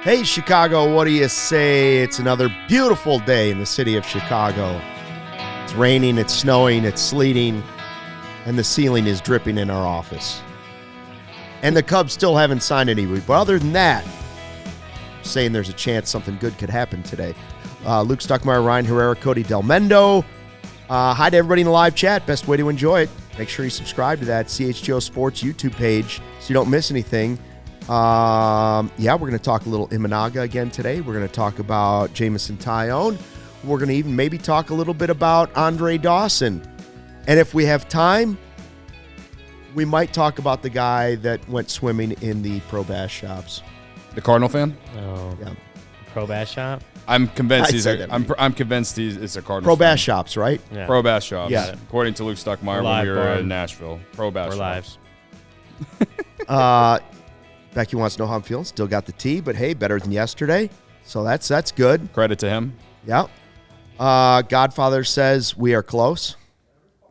Hey, Chicago, what do you say? It's another beautiful day in the city of Chicago. It's raining, it's snowing, it's sleeting, and the ceiling is dripping in our office. And the Cubs still haven't signed anybody. But other than that, I'm saying there's a chance something good could happen today. Luke Stuckmeyer, Ryan Herrera, Cody Delmendo. Hi to everybody in the live chat. Best way to enjoy it. Make sure you subscribe to that CHGO Sports YouTube page so you don't miss anything. We're going to talk a little Imanaga again today. We're going to talk about Jameson Taillon. We're going to even maybe talk a little bit about Andre Dawson. And if we have time, we might talk about the guy that went swimming in the Pro Bass shops. The Cardinal fan? Oh, Yeah. Pro Bass shop? I'm convinced I'm convinced it's a Cardinal Pro fan. Bass shops, right? Yeah. Pro Bass shops. Yeah. According to Luke Stuckmeyer when we were in Nashville. Pro Bass shops. Becky wants to know how I'm feeling. Still got the tea, but hey, better than yesterday. So that's good. Credit to him. Yeah. Godfather says we are close.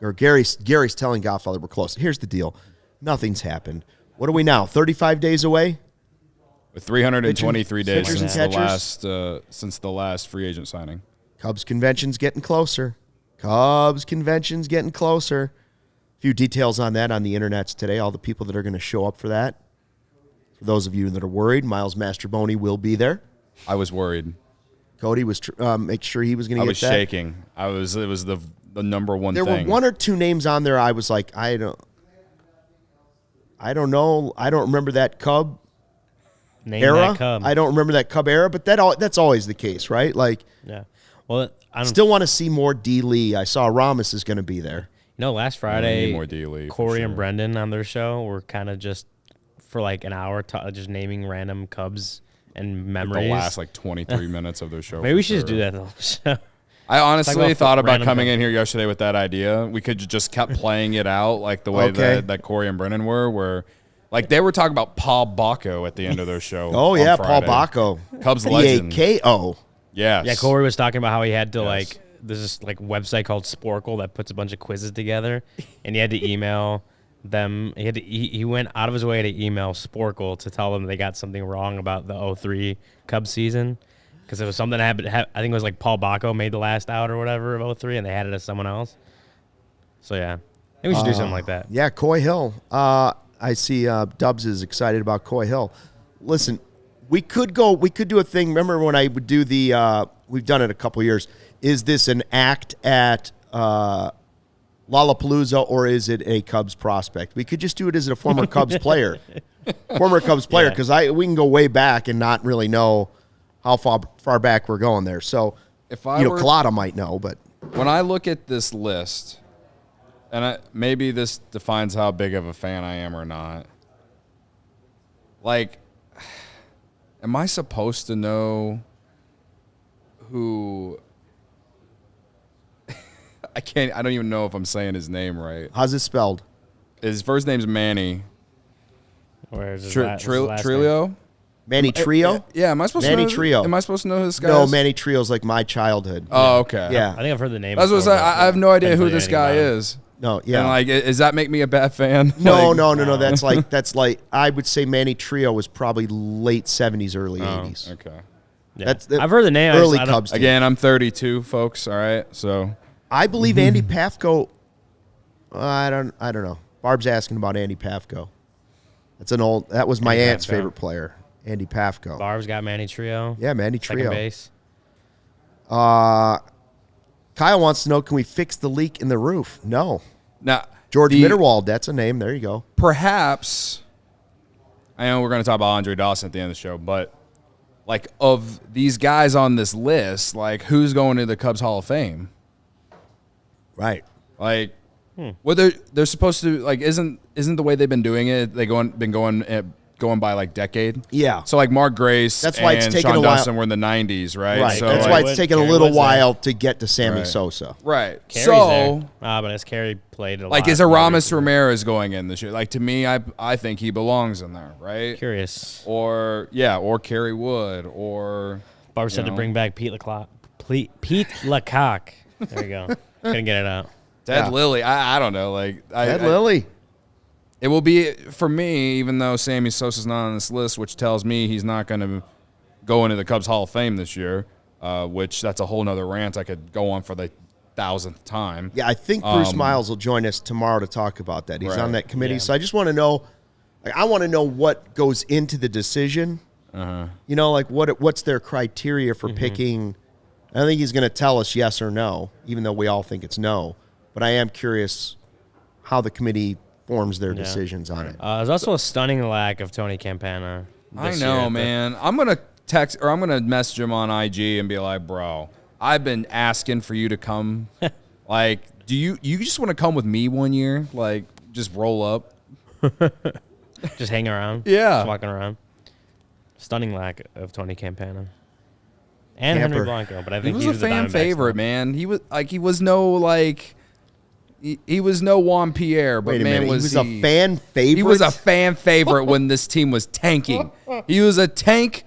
Or Gary's telling Godfather we're close. Here's the deal. Nothing's happened. What are we now? 35 days away? With 323 days pitchers and since the last free agent signing. Cubs convention's getting closer. A few details on that on the internets today. All the people that are going to show up for that. For those of you that are worried, Miles Mastroboni will be there. I was worried. Cody was make sure he was going to get that. I was shaking. It was the number one thing. There were one or two names on there I was like, I don't know. I don't remember that Cub era. I don't remember that Cub era, but that's always the case, right? Like, yeah. Well, I still want to see more D. Lee. I saw Ramos is going to be there. You know, last Friday, more D. Lee, Corey and Brendan on their show were kind of just for like an hour just naming random Cubs and memories. The last like 23 minutes of their show. Maybe we should just do that though. I honestly thought about coming in here yesterday with that idea. We could just kept playing it out like the way that Corey and Brennan were, where like they were talking about Paul Bacco at the end of their show. Oh yeah, Paul Bacco, Cubs legend. P-A-K-O. Yes. Yeah, Corey was talking about how he had to there's this like website called Sporkle that puts a bunch of quizzes together, and he had to email them. He went out of his way to email Sporkle to tell them they got something wrong about the 03 Cubs season. Because it was something that happened, I think it was like Paul Bacco made the last out or whatever of 03, and they had it as someone else. So, yeah. I think we should do something like that. Yeah, Coy Hill. I see Dubs is excited about Coy Hill. Listen, we could do a thing. Remember when I would do we've done it a couple years. Is this an act at Lollapalooza or is it a Cubs prospect? We could just do it as a former Cubs player. Because we can go way back and not really know how far back we're going there. So, Collada might know, but when I look at this list, and maybe this defines how big of a fan I am or not, like, am I supposed to know who? I don't even know if I'm saying his name right. How's it spelled? His first name's Manny. Where's his Trillo? Manny Trio? Yeah, am I supposed Manny to know? Trio. Am I supposed to know this guy? No, Manny Trio's like my childhood. Oh, okay. Yeah. I think I've heard the name. That's what I have no idea who this guy is. No, yeah. And like, does that make me a bad fan? No. That's like I would say Manny Trio was probably late 70s, early 80s. Okay. Yeah. I've heard the name. Early Cubs team. Again, I'm 32, folks. All right, so I believe Andy Pafko. I don't know. Barb's asking about Andy Pafko. That was my aunt's favorite player, Andy Pafko. Barb's got Manny Trio. Yeah, Manny Trio. Second base. Kyle wants to know, can we fix the leak in the roof? No. now George Mitterwald, that's a name. There you go. Perhaps, I know we're going to talk about Andre Dawson at the end of the show, but like of these guys on this list, like who's going to the Cubs Hall of Fame? Right. Like, well, they're supposed to, like, isn't the way they've been doing it? Been going by like decade. Yeah. So like Mark Grace that's why and it's taken Sean a while. Dawson were in the 90s, right? Right. So That's like, why it's taken a little while to get to Sammy Sosa. Right. Carey's so there. But as Carey played a lot. like, is Aramis Ramirez going in this year? Like, to me, I think he belongs in there, right? Curious. Or Kerry Wood, or Barb said to bring back Pete Lecoq. There you go. Couldn't get it out. Ted Lilly. I don't know. Like Ted Lilly. It will be for me, even though Sammy Sosa's not on this list, which tells me he's not going to go into the Cubs Hall of Fame this year, which that's a whole nother rant I could go on for the 1,000th time. Yeah, I think Bruce Miles will join us tomorrow to talk about that. He's on that committee. Yeah. So I just want to know, I want to know what goes into the decision. You know, like what's their criteria for picking. I don't think he's going to tell us yes or no, even though we all think it's no. But I am curious how the committee forms their decisions on it. There's also a stunning lack of Tony Campana. I know, man. I'm going to text or I'm going to message him on IG and be like, bro, I've been asking for you to come. Like, do you just want to come with me one year? Like, just roll up. Just hang around. Yeah. Just walking around. Stunning lack of Tony Campana. And Henry Blanco, but I think he was a fan favorite, man. He was no Juan Pierre, but man, he was a fan favorite. He was a fan favorite when this team was tanking. He was a tank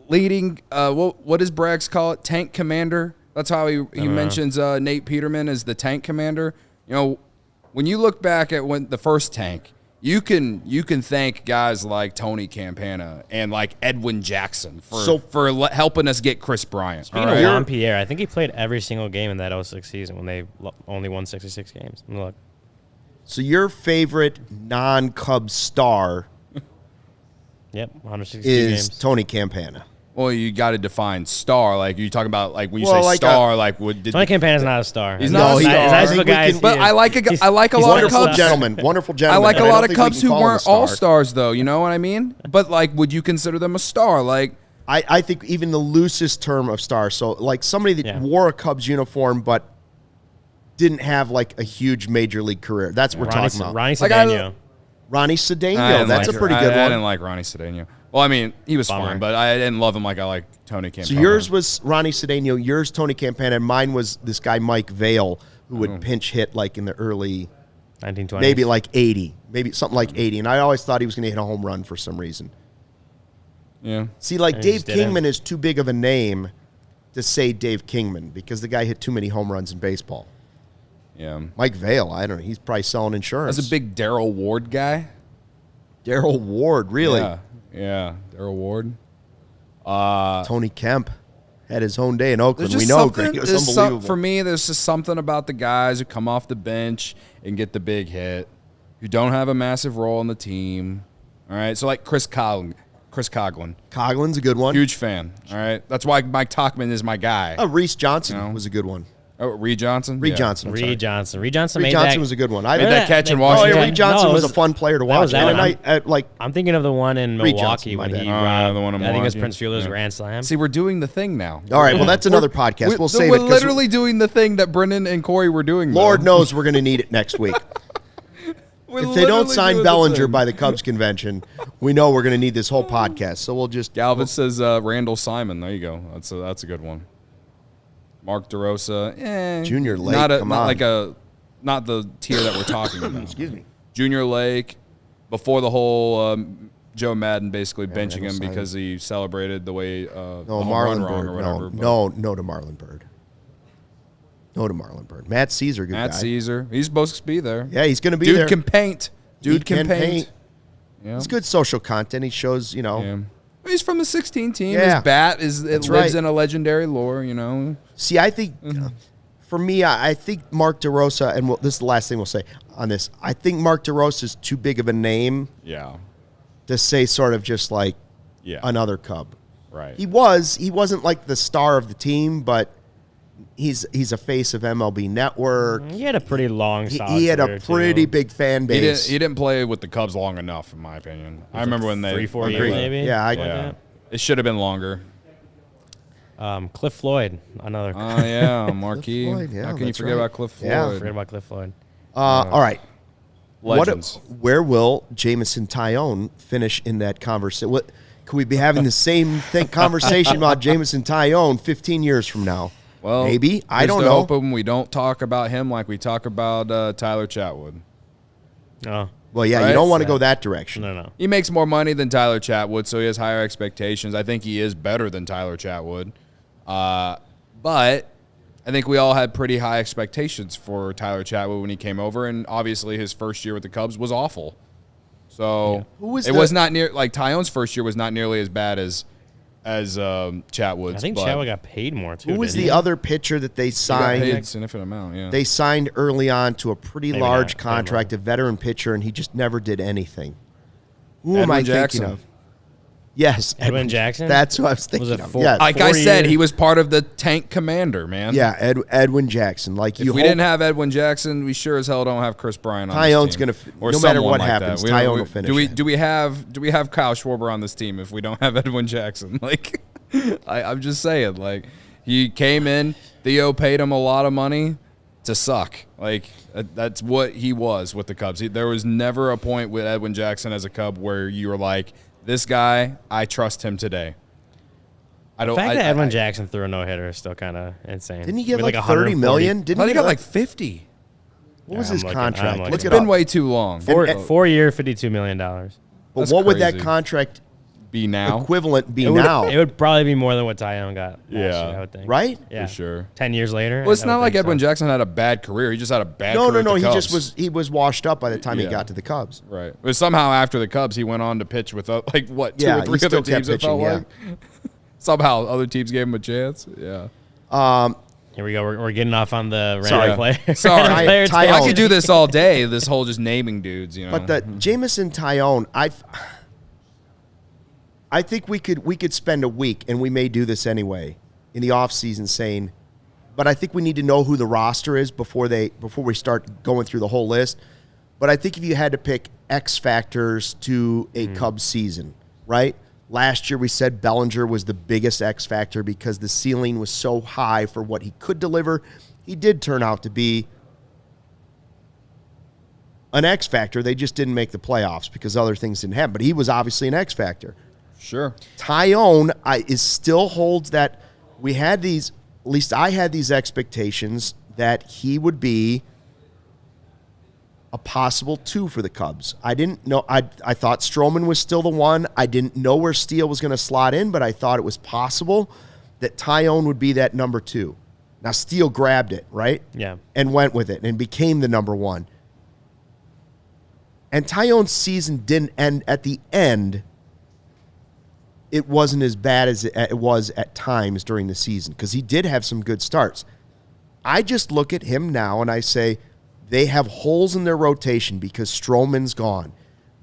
leading. What does Braggs call it? Tank commander. That's how he mentions Nate Peterman as the tank commander. You know, when you look back at when the first tank. You can thank guys like Tony Campana and like Edwin Jackson for helping us get Chris Bryant. Speaking of Juan Pierre, I think he played every single game in that 06 season when they only won 66 games. Look. So your favorite non-Cubs star yep, 162 is games. Tony Campana. Well, you got to define star. Like, you talking about, like, when you say like star, Tony Campana's not a star. He's not a star. But I like a lot of Cubs. Wonderful gentleman. I like a lot of Cubs who weren't all-stars, though. You know what I mean? But, like, would you consider them a star? Like, I think even the loosest term of star. So, like, somebody that wore a Cubs uniform but didn't have, like, a huge major league career. That's what we're talking about. Ronnie Cedeno. Ronnie Cedeno. That's a pretty good one. I didn't like Ronnie Cedeno. Well, I mean, he was fine, but I didn't love him like I like Tony Campana. So yours was Ronnie Cedeno, yours Tony Campana, and mine was this guy Mike Vail, who would pinch hit like in the early 1920s. Maybe like 80, maybe something like 80, and I always thought he was going to hit a home run for some reason. Yeah. See, like Dave Kingman is too big of a name to say Dave Kingman because the guy hit too many home runs in baseball. Yeah. Mike Vail, I don't know. He's probably selling insurance. That's a big Darrell Ward guy. Darrell Ward, really? Yeah, Darrell Ward. Tony Kemp had his own day in Oakland. We know, Greg. It was unbelievable. For me, there's just something about the guys who come off the bench and get the big hit, who don't have a massive role in the team. All right, so like Chris Coughlin. Coughlin's a good one. Huge fan. All right, that's why Mike Tauchman is my guy. Reese Johnson was a good one. Oh, Reed Johnson? Reed Johnson. Reed Johnson Reed made Johnson was a good one. I made that catch in Washington. Reed Johnson was a fun player to watch. I'm thinking of the one in Milwaukee when he robbed. The one in I think it was Prince Fielder's grand slam. See, we're doing the thing now. All right, well, that's another podcast. We'll save it. We're literally doing the thing that Brendan and Corey were doing. Lord knows we're going to need it next week. If they don't sign Bellinger by the Cubs convention, we know we're going to need this whole podcast. So we'll just. Galvin says Randall Simon. There you go. That's a good one. Mark DeRosa, Junior Lake, not the tier that we're talking about. Excuse me. Junior Lake, before the whole Joe Madden basically benching him because he celebrated the way Marlon Bird. Or whatever. No to Marlon Bird. No to Marlon Bird. Matt Caesar, good guy. Matt Caesar, he's supposed to be there. Yeah, he's going to be there. Dude can paint. Dude can paint. Yeah. It's good social content. He shows, Yeah. He's from the 16 team. Yeah. His bat lives in a legendary lore, See, I think, for me, I think Mark DeRosa, and this is the last thing we'll say on this, I think Mark DeRosa is too big of a name to say sort of just like another Cub. Right. He wasn't like the star of the team, but he's a face of MLB Network. He had a pretty long He had a pretty big fan base. He didn't play with the Cubs long enough, in my opinion. I remember when they 3-4 years maybe. Yeah, it should have been longer. Cliff Floyd, another. Oh yeah, Marquee. Floyd, How can you forget about Cliff Floyd? Yeah, forget about Cliff Floyd. All right. Legends. Where will Jameson Taillon finish in that conversation? Could we be having the same conversation about Jameson Taillon 15 years from now? Well, maybe. I don't know. Hoping we don't talk about him like we talk about Tyler Chatwood. Oh. Well, yeah, right? You don't want to go that direction. No. He makes more money than Tyler Chatwood, so he has higher expectations. I think he is better than Tyler Chatwood. But I think we all had pretty high expectations for Tyler Chatwood when he came over, and obviously his first year with the Cubs was awful. So was not near like Taillon's first year was not nearly as bad as as Chatwood's. I think Chatwood got paid more too. Who was didn't the he? other pitcher that they He got signed? paid a significant amount, yeah. They signed early on to a pretty Maybe large not. contract, a veteran pitcher, and he just never did anything. Who am Edwin I Jackson. thinking of? Yes, Edwin Jackson? That's who I was thinking it of. four- Yes. Like 4 I said, years? he was part of the tank commander, man. Yeah, Edwin Jackson. Like If we didn't have Edwin Jackson, we sure as hell don't have Chris Bryant on Taillon's this team. gonna Or no matter someone what like happens, that. We don't- Taillon we- will finish. Do we have Kyle Schwarber on this team if we don't have Edwin Jackson? Like, I'm just saying. Like, he came in. Theo paid him a lot of money to suck. Like, that's what he was with the Cubs. There was never a point with Edwin Jackson as a Cub where you were like, this guy, I trust him today. The fact that Edwin Jackson threw a no-hitter is still kind of insane. Didn't he get With like 140 $30 million? I Didn't thought he he got like 50. what was Yeah, his I'm looking- I'm contract? looking. Look It's it been up. way too long. Four-year, $52 million. But That's what would that crazy. contract Be now. equivalent be It would, now? it would probably be more than what Taillon got. last Yeah. year, I would think. Right? Yeah, For sure. 10 years later. Well, it's I not would like think Edwin so. Jackson had a bad career. He just had a bad No, career. no, no. at He the just Cubs. he was washed up by the time he Yeah. got to the Cubs. Right. But somehow after the Cubs, he went on to pitch with like what, two Yeah, or he three still other kept teams. It felt pitching, like somehow other teams gave him a chance. Yeah. Here we go. We're getting off on the Sorry. random player. Sorry. random player Taillon. talk. I could do this all day. This whole just naming dudes. You know. But the Jameson Taillon, I think we could spend a week, and we may do this anyway, in the offseason saying, but I think we need to know who the roster is before we start going through the whole list. But I think if you had to pick X factors to a Cubs season, right? Last year we said Bellinger was the biggest X factor because the ceiling was so high for what he could deliver. He did turn out to be an X factor. They just didn't make the playoffs because other things didn't happen. But he was obviously an X factor. Sure. Taillon still holds that we had these, at least I had these expectations that he would be a possible 2 for the Cubs. I didn't know. I thought Stroman was still the one. I didn't know where Steele was going to slot in, but I thought it was possible that Taillon would be that number 2. Now Steele grabbed it, right? Yeah. And went with it and became the number 1. And Taillon's season didn't end at the end. It wasn't as bad as it was at times during the season because he did have some good starts. I just look at him now and I say they have holes in their rotation because Stroman's gone.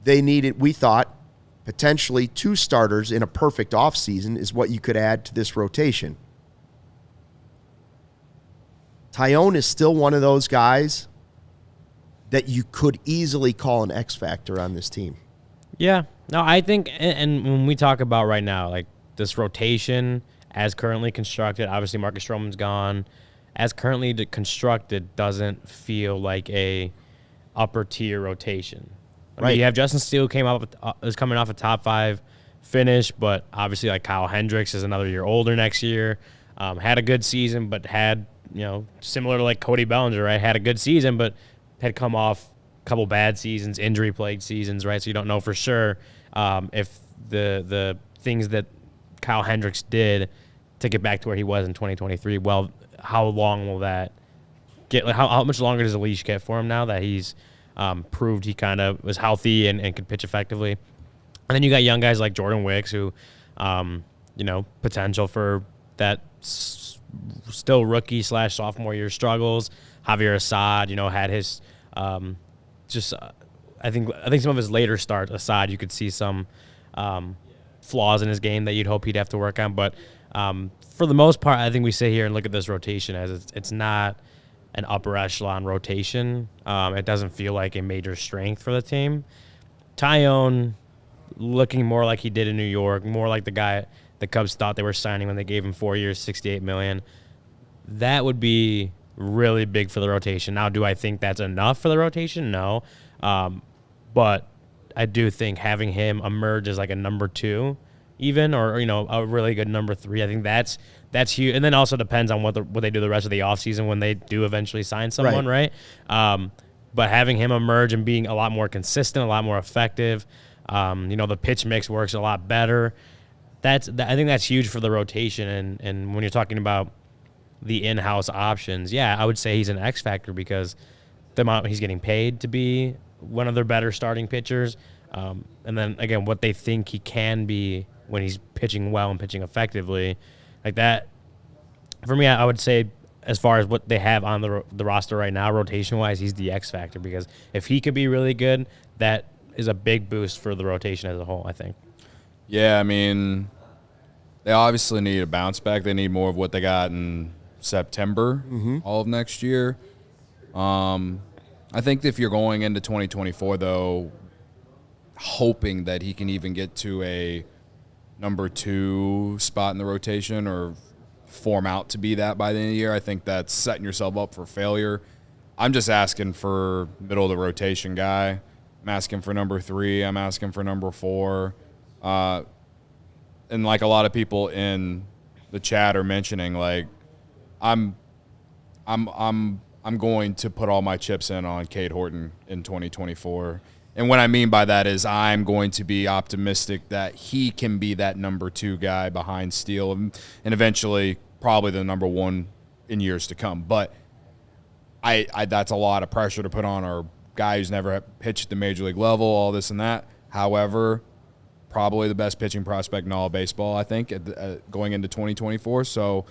They needed, we thought, potentially 2 starters in a perfect offseason is what you could add to this rotation. Taillon is still one of those guys that you could easily call an X factor on this team. Yeah. No, I think, and when we talk about right now, like this rotation as currently constructed, obviously Marcus Stroman's gone. As currently constructed, doesn't feel like a upper tier rotation. I mean, Right. you have Justin Steele is coming off a top 5 finish, but obviously like Kyle Hendricks is another year older next year. Had a good season, but had, similar to like Cody Bellinger, right? Had a good season, but had come off a couple bad seasons, injury-plagued seasons, right? So you don't know for sure if the things that Kyle Hendricks did to get back to where he was in 2023, well, how long will that get? Like how much longer does the leash get for him now that he's proved he kind of was healthy and could pitch effectively? And then you got young guys like Jordan Wicks who, potential for that still rookie / sophomore year struggles. Javier Assad, had his I think some of his later starts aside, you could see some flaws in his game that you'd hope he'd have to work on. But for the most part, I think we sit here and look at this rotation as it's not an upper echelon rotation. It doesn't feel like a major strength for the team. Taillon looking more like he did in New York, more like the guy the Cubs thought they were signing when they gave him 4 years, $68 million. That would be really big for the rotation. Now, do I think that's enough for the rotation? No. But I do think having him emerge as like a number 2 even, or a really good number 3, I think that's huge. And then also depends on what they do the rest of the offseason when they do eventually sign someone, right? But having him emerge and being a lot more consistent, a lot more effective, the pitch mix works a lot better. I think that's huge for the rotation. And when you're talking about the in-house options, yeah, I would say he's an X factor because the amount he's getting paid to be one of their better starting pitchers. And then, again, what they think he can be when he's pitching well and pitching effectively. Like that, for me, I would say as far as what they have on the roster right now, rotation-wise, he's the X factor, because if he could be really good, that is a big boost for the rotation as a whole, I think. Yeah, I mean, they obviously need a bounce back. They need more of what they got in September, all of next year. I think if you're going into 2024, though, hoping that he can even get to a number 2 spot in the rotation or form out to be that by the end of the year, I think that's setting yourself up for failure. I'm just asking for middle of the rotation guy. I'm asking for number 3. I'm asking for number 4. And like a lot of people in the chat are mentioning, like, I'm going to put all my chips in on Cade Horton in 2024. And what I mean by that is I'm going to be optimistic that he can be that number 2 guy behind Steele and eventually probably the number 1 in years to come. But I that's a lot of pressure to put on our guy who's never pitched at the major league level, all this and that. However, probably the best pitching prospect in all of baseball, I think, going into 2024. So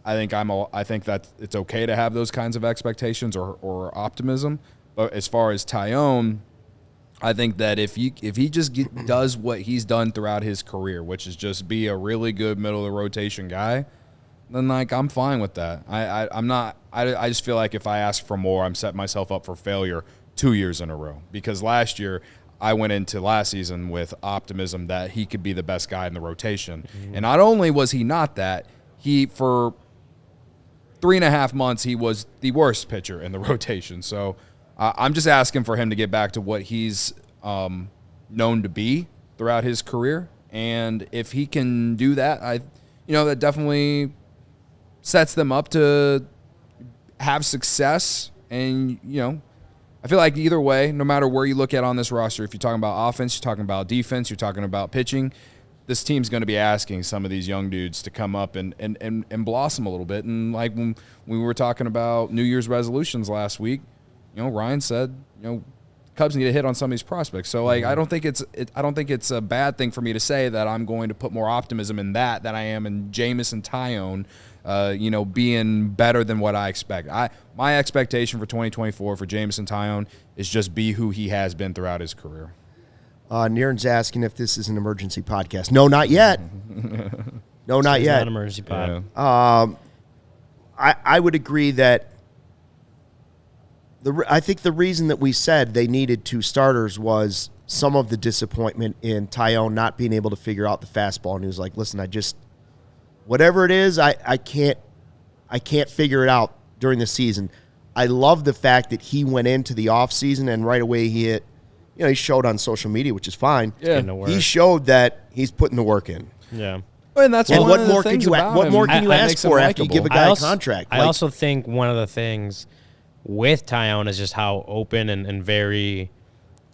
I think that it's okay to have those kinds of expectations or optimism. But as far as Taillon, I think that if he just does what he's done throughout his career, which is just be a really good middle of the rotation guy, then like I'm fine with that. I just feel like if I ask for more, I'm setting myself up for failure 2 years in a row, because last year I went into last season with optimism that he could be the best guy in the rotation. And not only was he not that, for 3.5 months he was the worst pitcher in the rotation. So I'm just asking for him to get back to what he's known to be throughout his career. And if he can do that, that definitely sets them up to have success. And, I feel like either way, no matter where you look at on this roster, if you're talking about offense, you're talking about defense, you're talking about pitching, this team's going to be asking some of these young dudes to come up and blossom a little bit. And like when we were talking about New Year's resolutions last week, Ryan said, Cubs need to hit on some of these prospects. So like I don't think it's a bad thing for me to say that I'm going to put more optimism in that than I am in Jameson Taillon, being better than what I expect. My expectation for 2024 for Jameson Taillon is just be who he has been throughout his career. Niren's asking if this is an emergency podcast. No, not yet. No, not yet. Not an emergency pod. Yeah. I would agree that I think the reason that we said they needed 2 starters was some of the disappointment in Taillon not being able to figure out the fastball. And he was like, listen, whatever it is, I can't figure it out during the season. I love the fact that he went into the offseason and right away he hit, he showed on social media, which is fine. Yeah. He showed that he's putting the work in. Yeah. And that's And what more can you ask for after you give a guy a contract? I also think one of the things with Taillon is just how open and very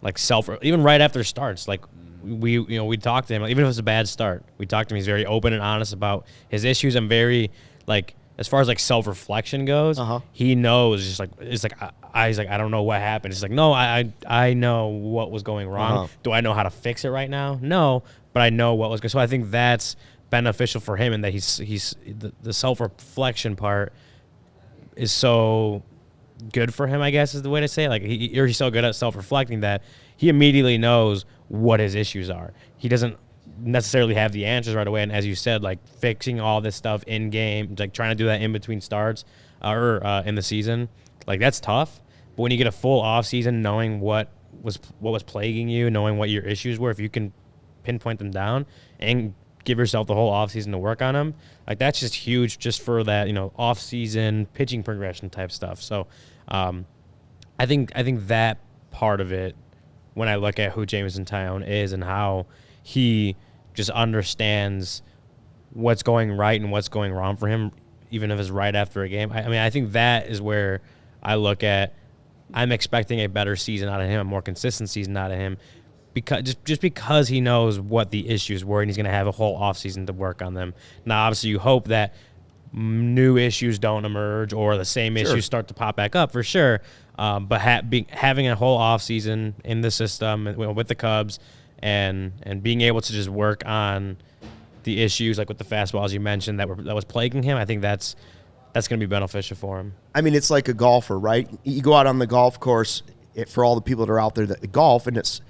like even right after starts, like we talked to him, even if it was a bad start, we talked to him. He's very open and honest about his issues and very like as far as like self-reflection goes, he knows he's like I don't know what happened. He's like, no, I know what was going wrong. Do I know how to fix it right now? No, but I know what was going. So I think that's beneficial for him, and that he's the self-reflection part is so good for him, I guess is the way to say it. Like he's so good at self-reflecting that he immediately knows what his issues are. He doesn't necessarily have the answers right away, and as you said, like fixing all this stuff in game, like trying to do that in between starts or in the season, like that's tough. But when you get a full off season, knowing what was plaguing you, knowing what your issues were, if you can pinpoint them down and give yourself the whole off season to work on them, like that's just huge, just for that off season pitching progression type stuff. So I think that part of it, when I look at who Jameson Taillon is and how he just understands what's going right and what's going wrong for him, even if it's right after a game. I think that is where I look at, I'm expecting a better season out of him, a more consistent season out of him, because he knows what the issues were and he's going to have a whole offseason to work on them. Now, obviously, you hope that new issues don't emerge or the same issues start to pop back up for sure. But having a whole offseason in the system with the Cubs and being able to just work on the issues like with the fastballs you mentioned that was plaguing him. I think that's going to be beneficial for him. I mean, it's like a golfer, right? You go out on the golf course, for all the people that are out there that golf, and it's,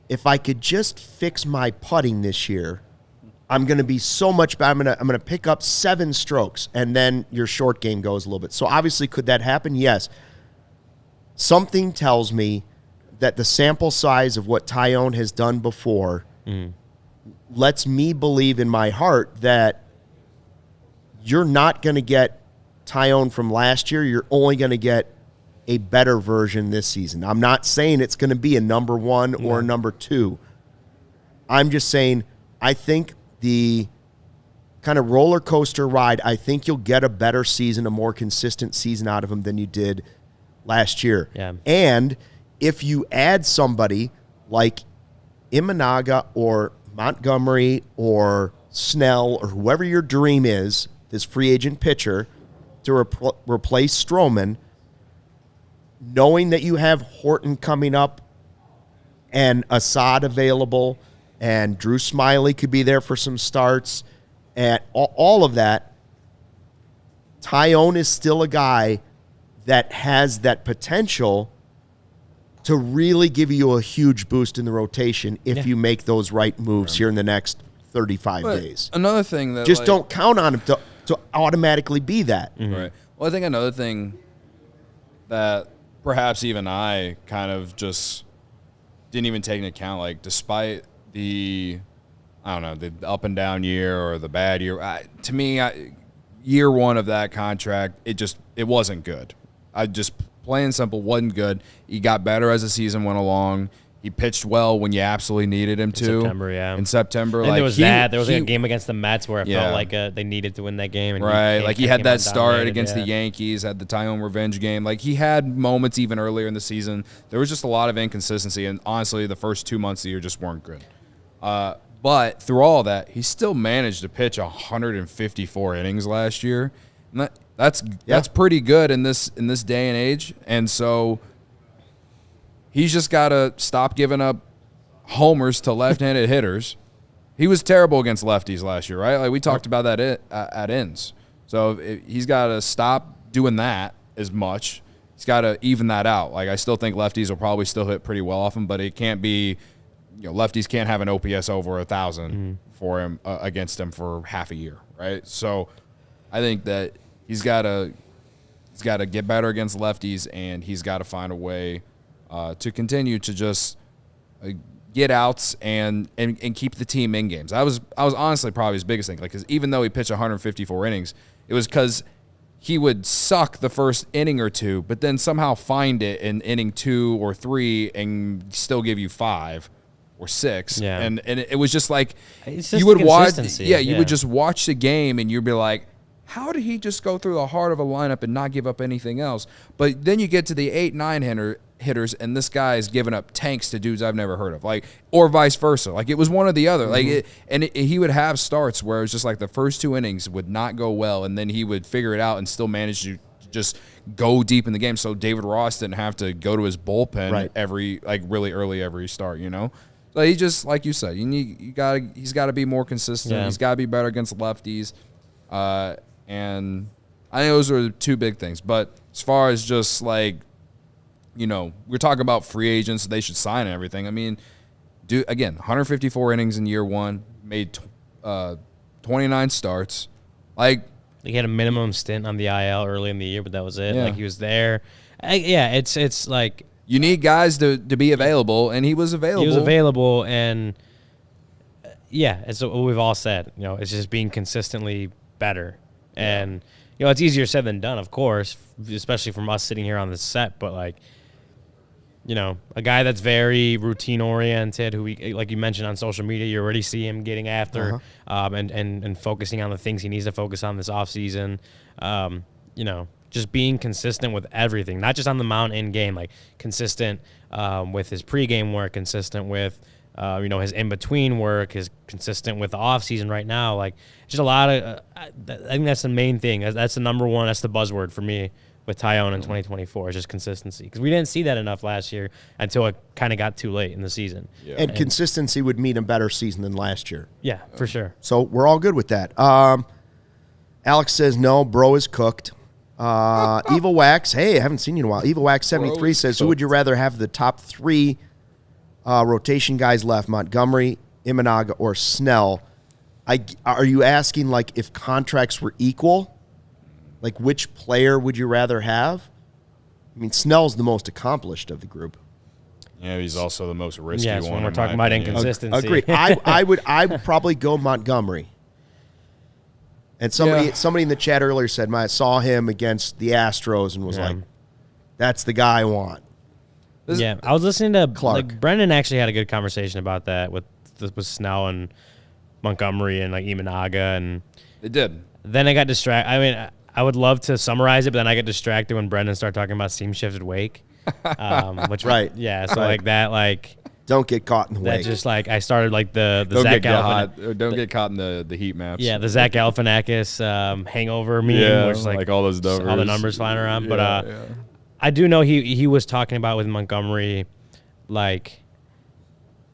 if I could just fix my putting this year, I'm going to be so much better. I'm going to pick up 7 strokes, and then your short game goes a little bit. So obviously, could that happen? Yes. Something tells me that the sample size of what Taillon has done before lets me believe in my heart that you're not going to get Taillon from last year. You're only going to get a better version this season. I'm not saying it's going to be a number 1 or a number 2. I'm just saying I think the kind of roller coaster ride, I think you'll get a better season, a more consistent season out of him than you did last year. Yeah. And if you add somebody like Imanaga or Montgomery or Snell or whoever your dream is, this free agent pitcher, to replace Stroman, knowing that you have Horton coming up and Assad available and Drew Smiley could be there for some starts and all of that, Taillon is still a guy that has that potential to really give you a huge boost in the rotation if you make those right moves here in the next 35 days. Another thing that just don't count on him to automatically be that. Right. Well, I think another thing that perhaps even I kind of just didn't even take into account, like despite the, I don't know, the up and down year or the bad year, to me, year 1 of that contract, it wasn't good. Plain and simple, wasn't good. He got better as the season went along. He pitched well when you absolutely needed him to. In September, And like there was a game against the Mets where it felt like they needed to win that game. And he had that start against the Yankees, had the Taillon revenge game. Like, he had moments even earlier in the season. There was just a lot of inconsistency, and honestly, the first 2 months of the year just weren't good. But through all that, he still managed to pitch 154 innings last year. And that's pretty good in this day and age. And so he's just got to stop giving up homers to left-handed hitters. He was terrible against lefties last year, right? Like, we talked about that at ends. So he's got to stop doing that as much. He's got to even that out. Like, I still think lefties will probably still hit pretty well off him, but it can't be, lefties can't have an OPS over 1,000 for him against him for half a year, right? So I think that he's got to get better against lefties, and he's got to find a way to continue to just get outs and keep the team in games. I was honestly probably his biggest thing, because even though he pitched 154 innings, it was because he would suck the first inning or two, but then somehow find it in inning 2 or 3 and still give you 5 or 6. Yeah. And it was just like, It's just you would watch, consistency. would just watch the game and you'd be like, how did he just go through the heart of a lineup and not give up anything else? But then you get to the 8-9 hitters, and this guy is giving up tanks to dudes I've never heard of, like, or vice versa. Like, it was one or the other. He would have starts where it was just like the first 2 innings would not go well, and then he would figure it out and still manage to just go deep in the game. So David Ross didn't have to go to his bullpen really early every start. So he just, like you said, he's got to be more consistent. Yeah. He's got to be better against lefties. And I think those are the 2 big things. But as far as just like, we're talking about free agents, they should sign and everything. I mean, 154 innings in year 1, made 29 starts. Like, he had a minimum stint on the IL early in the year, but that was it. Yeah. Like, he was there. It's like, you need guys to be available, and he was available. He was available, and it's what we've all said. It's just being consistently better. And, it's easier said than done, of course, especially from us sitting here on the set. But, like, a guy that's very routine-oriented, who, like you mentioned on social media, you already see him getting after and focusing on the things he needs to focus on this offseason. Just being consistent with everything, not just on the mound in game, like consistent with his pregame work, consistent with his in-between work, is consistent with the offseason right now. Like, just a lot of I think that's the main thing. That's the number one. That's the buzzword for me with Taillon in 2024. It's just consistency, because we didn't see that enough last year until it kind of got too late in the season. Yeah. And consistency would mean a better season than last year. Yeah, for sure. So we're all good with that. Alex says, no, bro is cooked. Evil Wax, hey, I haven't seen you in a while. Evil Wax 73 says, who would you rather have the top 3 rotation guys left, Montgomery, Imanaga, or Snell? Are you asking, like, if contracts were equal? Like, which player would you rather have? I mean, Snell's the most accomplished of the group. Yeah, he's also the most risky Yes, one. when we're in talking my about opinion. inconsistency. Agreed. I would probably go Montgomery. And somebody in the chat earlier said, I saw him against the Astros and was like, that's the guy I want. Yeah, I was listening to Clark. Like, Brendan actually had a good conversation about that with Snell and Montgomery and like Imanaga, and They did. then I got distracted. I mean, I would love to summarize it, but then I got distracted when Brendan started talking about seam shifted wake. Which Right. Yeah, so Right. like that, like Don't get caught in the that way. just like I started like the Don't Zach get Galifianakis. don't get caught in the heat maps. Yeah, the Zach Galifianakis hangover meme, Yeah, which is like all those numbers. all the numbers flying around. But Yeah. I do know he was talking about with Montgomery, like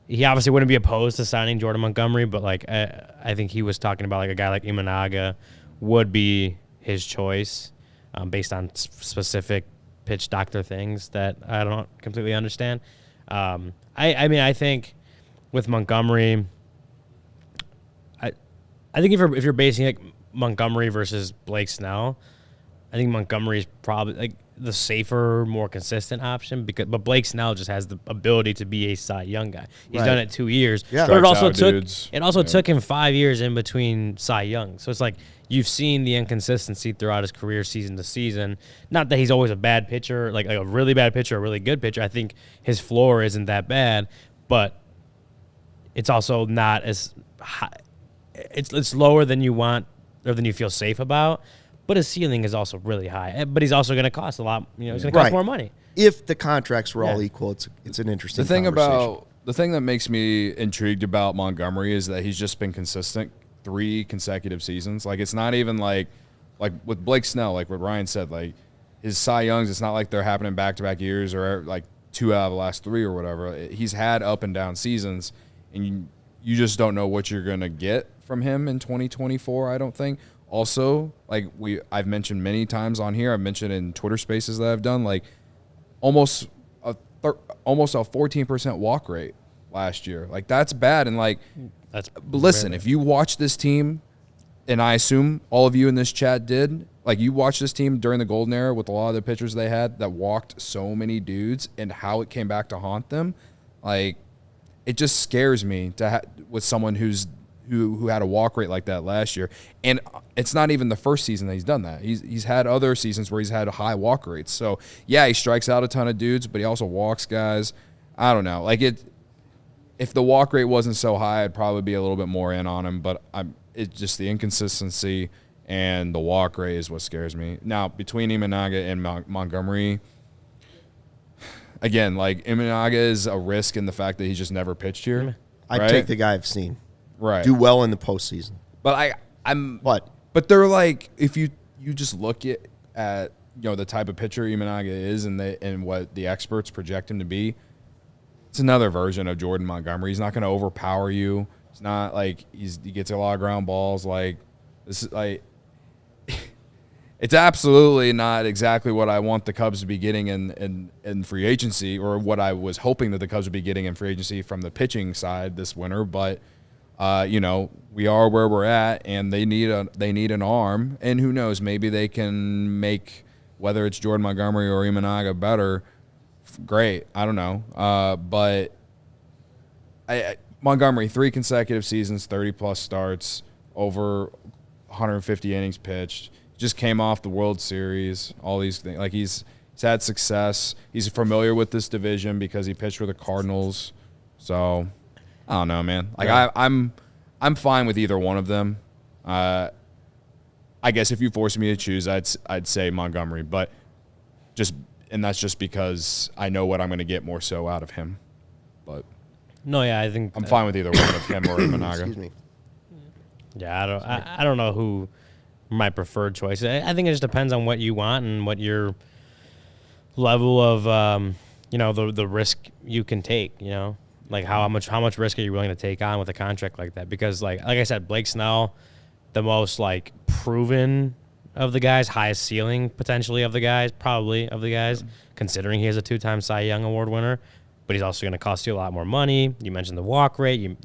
he obviously wouldn't be opposed to signing Jordan Montgomery, but like I think he was talking about like a guy like Imanaga would be his choice based on specific pitch doctor things that I don't completely understand. I mean, I think with Montgomery, I think if you're basing like Montgomery versus Blake Snell, I think Montgomery is probably like the safer, more consistent option, but Blake Snell just has the ability to be a Cy Young guy. He's Right. done it 2 years, Yeah. but it Strikes also out dudes. took him 5 years in between Cy Young. So it's like you've seen the inconsistency throughout his career, season to season. Not that he's always a bad pitcher, like a really bad pitcher, a really good pitcher. I think his floor isn't that bad, but it's also not as high. It's lower than you want or than you feel safe about. But his ceiling is also really high. But he's also going to cost a lot. You know, he's going to cost Right. more money. If the contracts were all Yeah. equal, it's an interesting The thing conversation. the thing that makes me intrigued about Montgomery is that he's just been consistent 3 consecutive seasons. Like, it's not even like with Blake Snell, like what Ryan said, like his Cy Youngs, it's not like they're happening back-to-back years or like 2 out of the last 3 or whatever. He's had up and down seasons, and you just don't know what you're going to get from him in 2024, I don't think. Also, like I've mentioned many times on here, I've mentioned in Twitter spaces that I've done, like almost a 14% walk rate last year. Like, that's bad. And like, That's listen, if you watch this team, and I assume all of you in this chat did, like you watched this team during the golden era with a lot of the pitchers they had that walked so many dudes and how it came back to haunt them, like it just scares me to with someone who had a walk rate like that last year. And it's not even the first season that he's done that. He's had other seasons where he's had high walk rates. So, yeah, he strikes out a ton of dudes, but he also walks guys. I don't know. Like, if the walk rate wasn't so high, I'd probably be a little bit more in on him. But it's just the inconsistency and the walk rate is what scares me. Now, between Imanaga and Montgomery, again, like Imanaga is a risk in the fact that he's just never pitched here. I'd right? take the guy I've seen. Right. Do well in the postseason. But I'm What? But they're like, if you just look at the type of pitcher Imanaga is and what the experts project him to be, it's another version of Jordan Montgomery. He's not going to overpower you. It's not like he gets a lot of ground balls. Like, this is like, it's absolutely not exactly what I want the Cubs to be getting in free agency, or what I was hoping that the Cubs would be getting in free agency from the pitching side this winter. But we are where we're at, and they need an arm, and who knows, maybe they can make, whether it's Jordan Montgomery or Imanaga, better. Great, I don't know, but Montgomery, 3 consecutive seasons, 30+ starts, over 150 innings pitched. Just came off the World Series, all these things. Like, he's had success. He's familiar with this division because he pitched for the Cardinals. So, I don't know, man. Like, yeah. I'm fine with either one of them. I guess if you force me to choose, I'd say Montgomery, but that's just because I know what I'm going to get more so out of him. But no, yeah, I think I'm fine with either one of him or Imanaga. Excuse me. Yeah, I don't know who my preferred choice. I think it just depends on what you want and what your level of, the risk you can take, Like how much risk are you willing to take on with a contract like that? Because like I said, Blake Snell, the most like proven of the guys, highest ceiling potentially of the guys, probably of the guys, considering he is a 2-time Cy Young Award winner. But he's also going to cost you a lot more money. You mentioned the walk rate.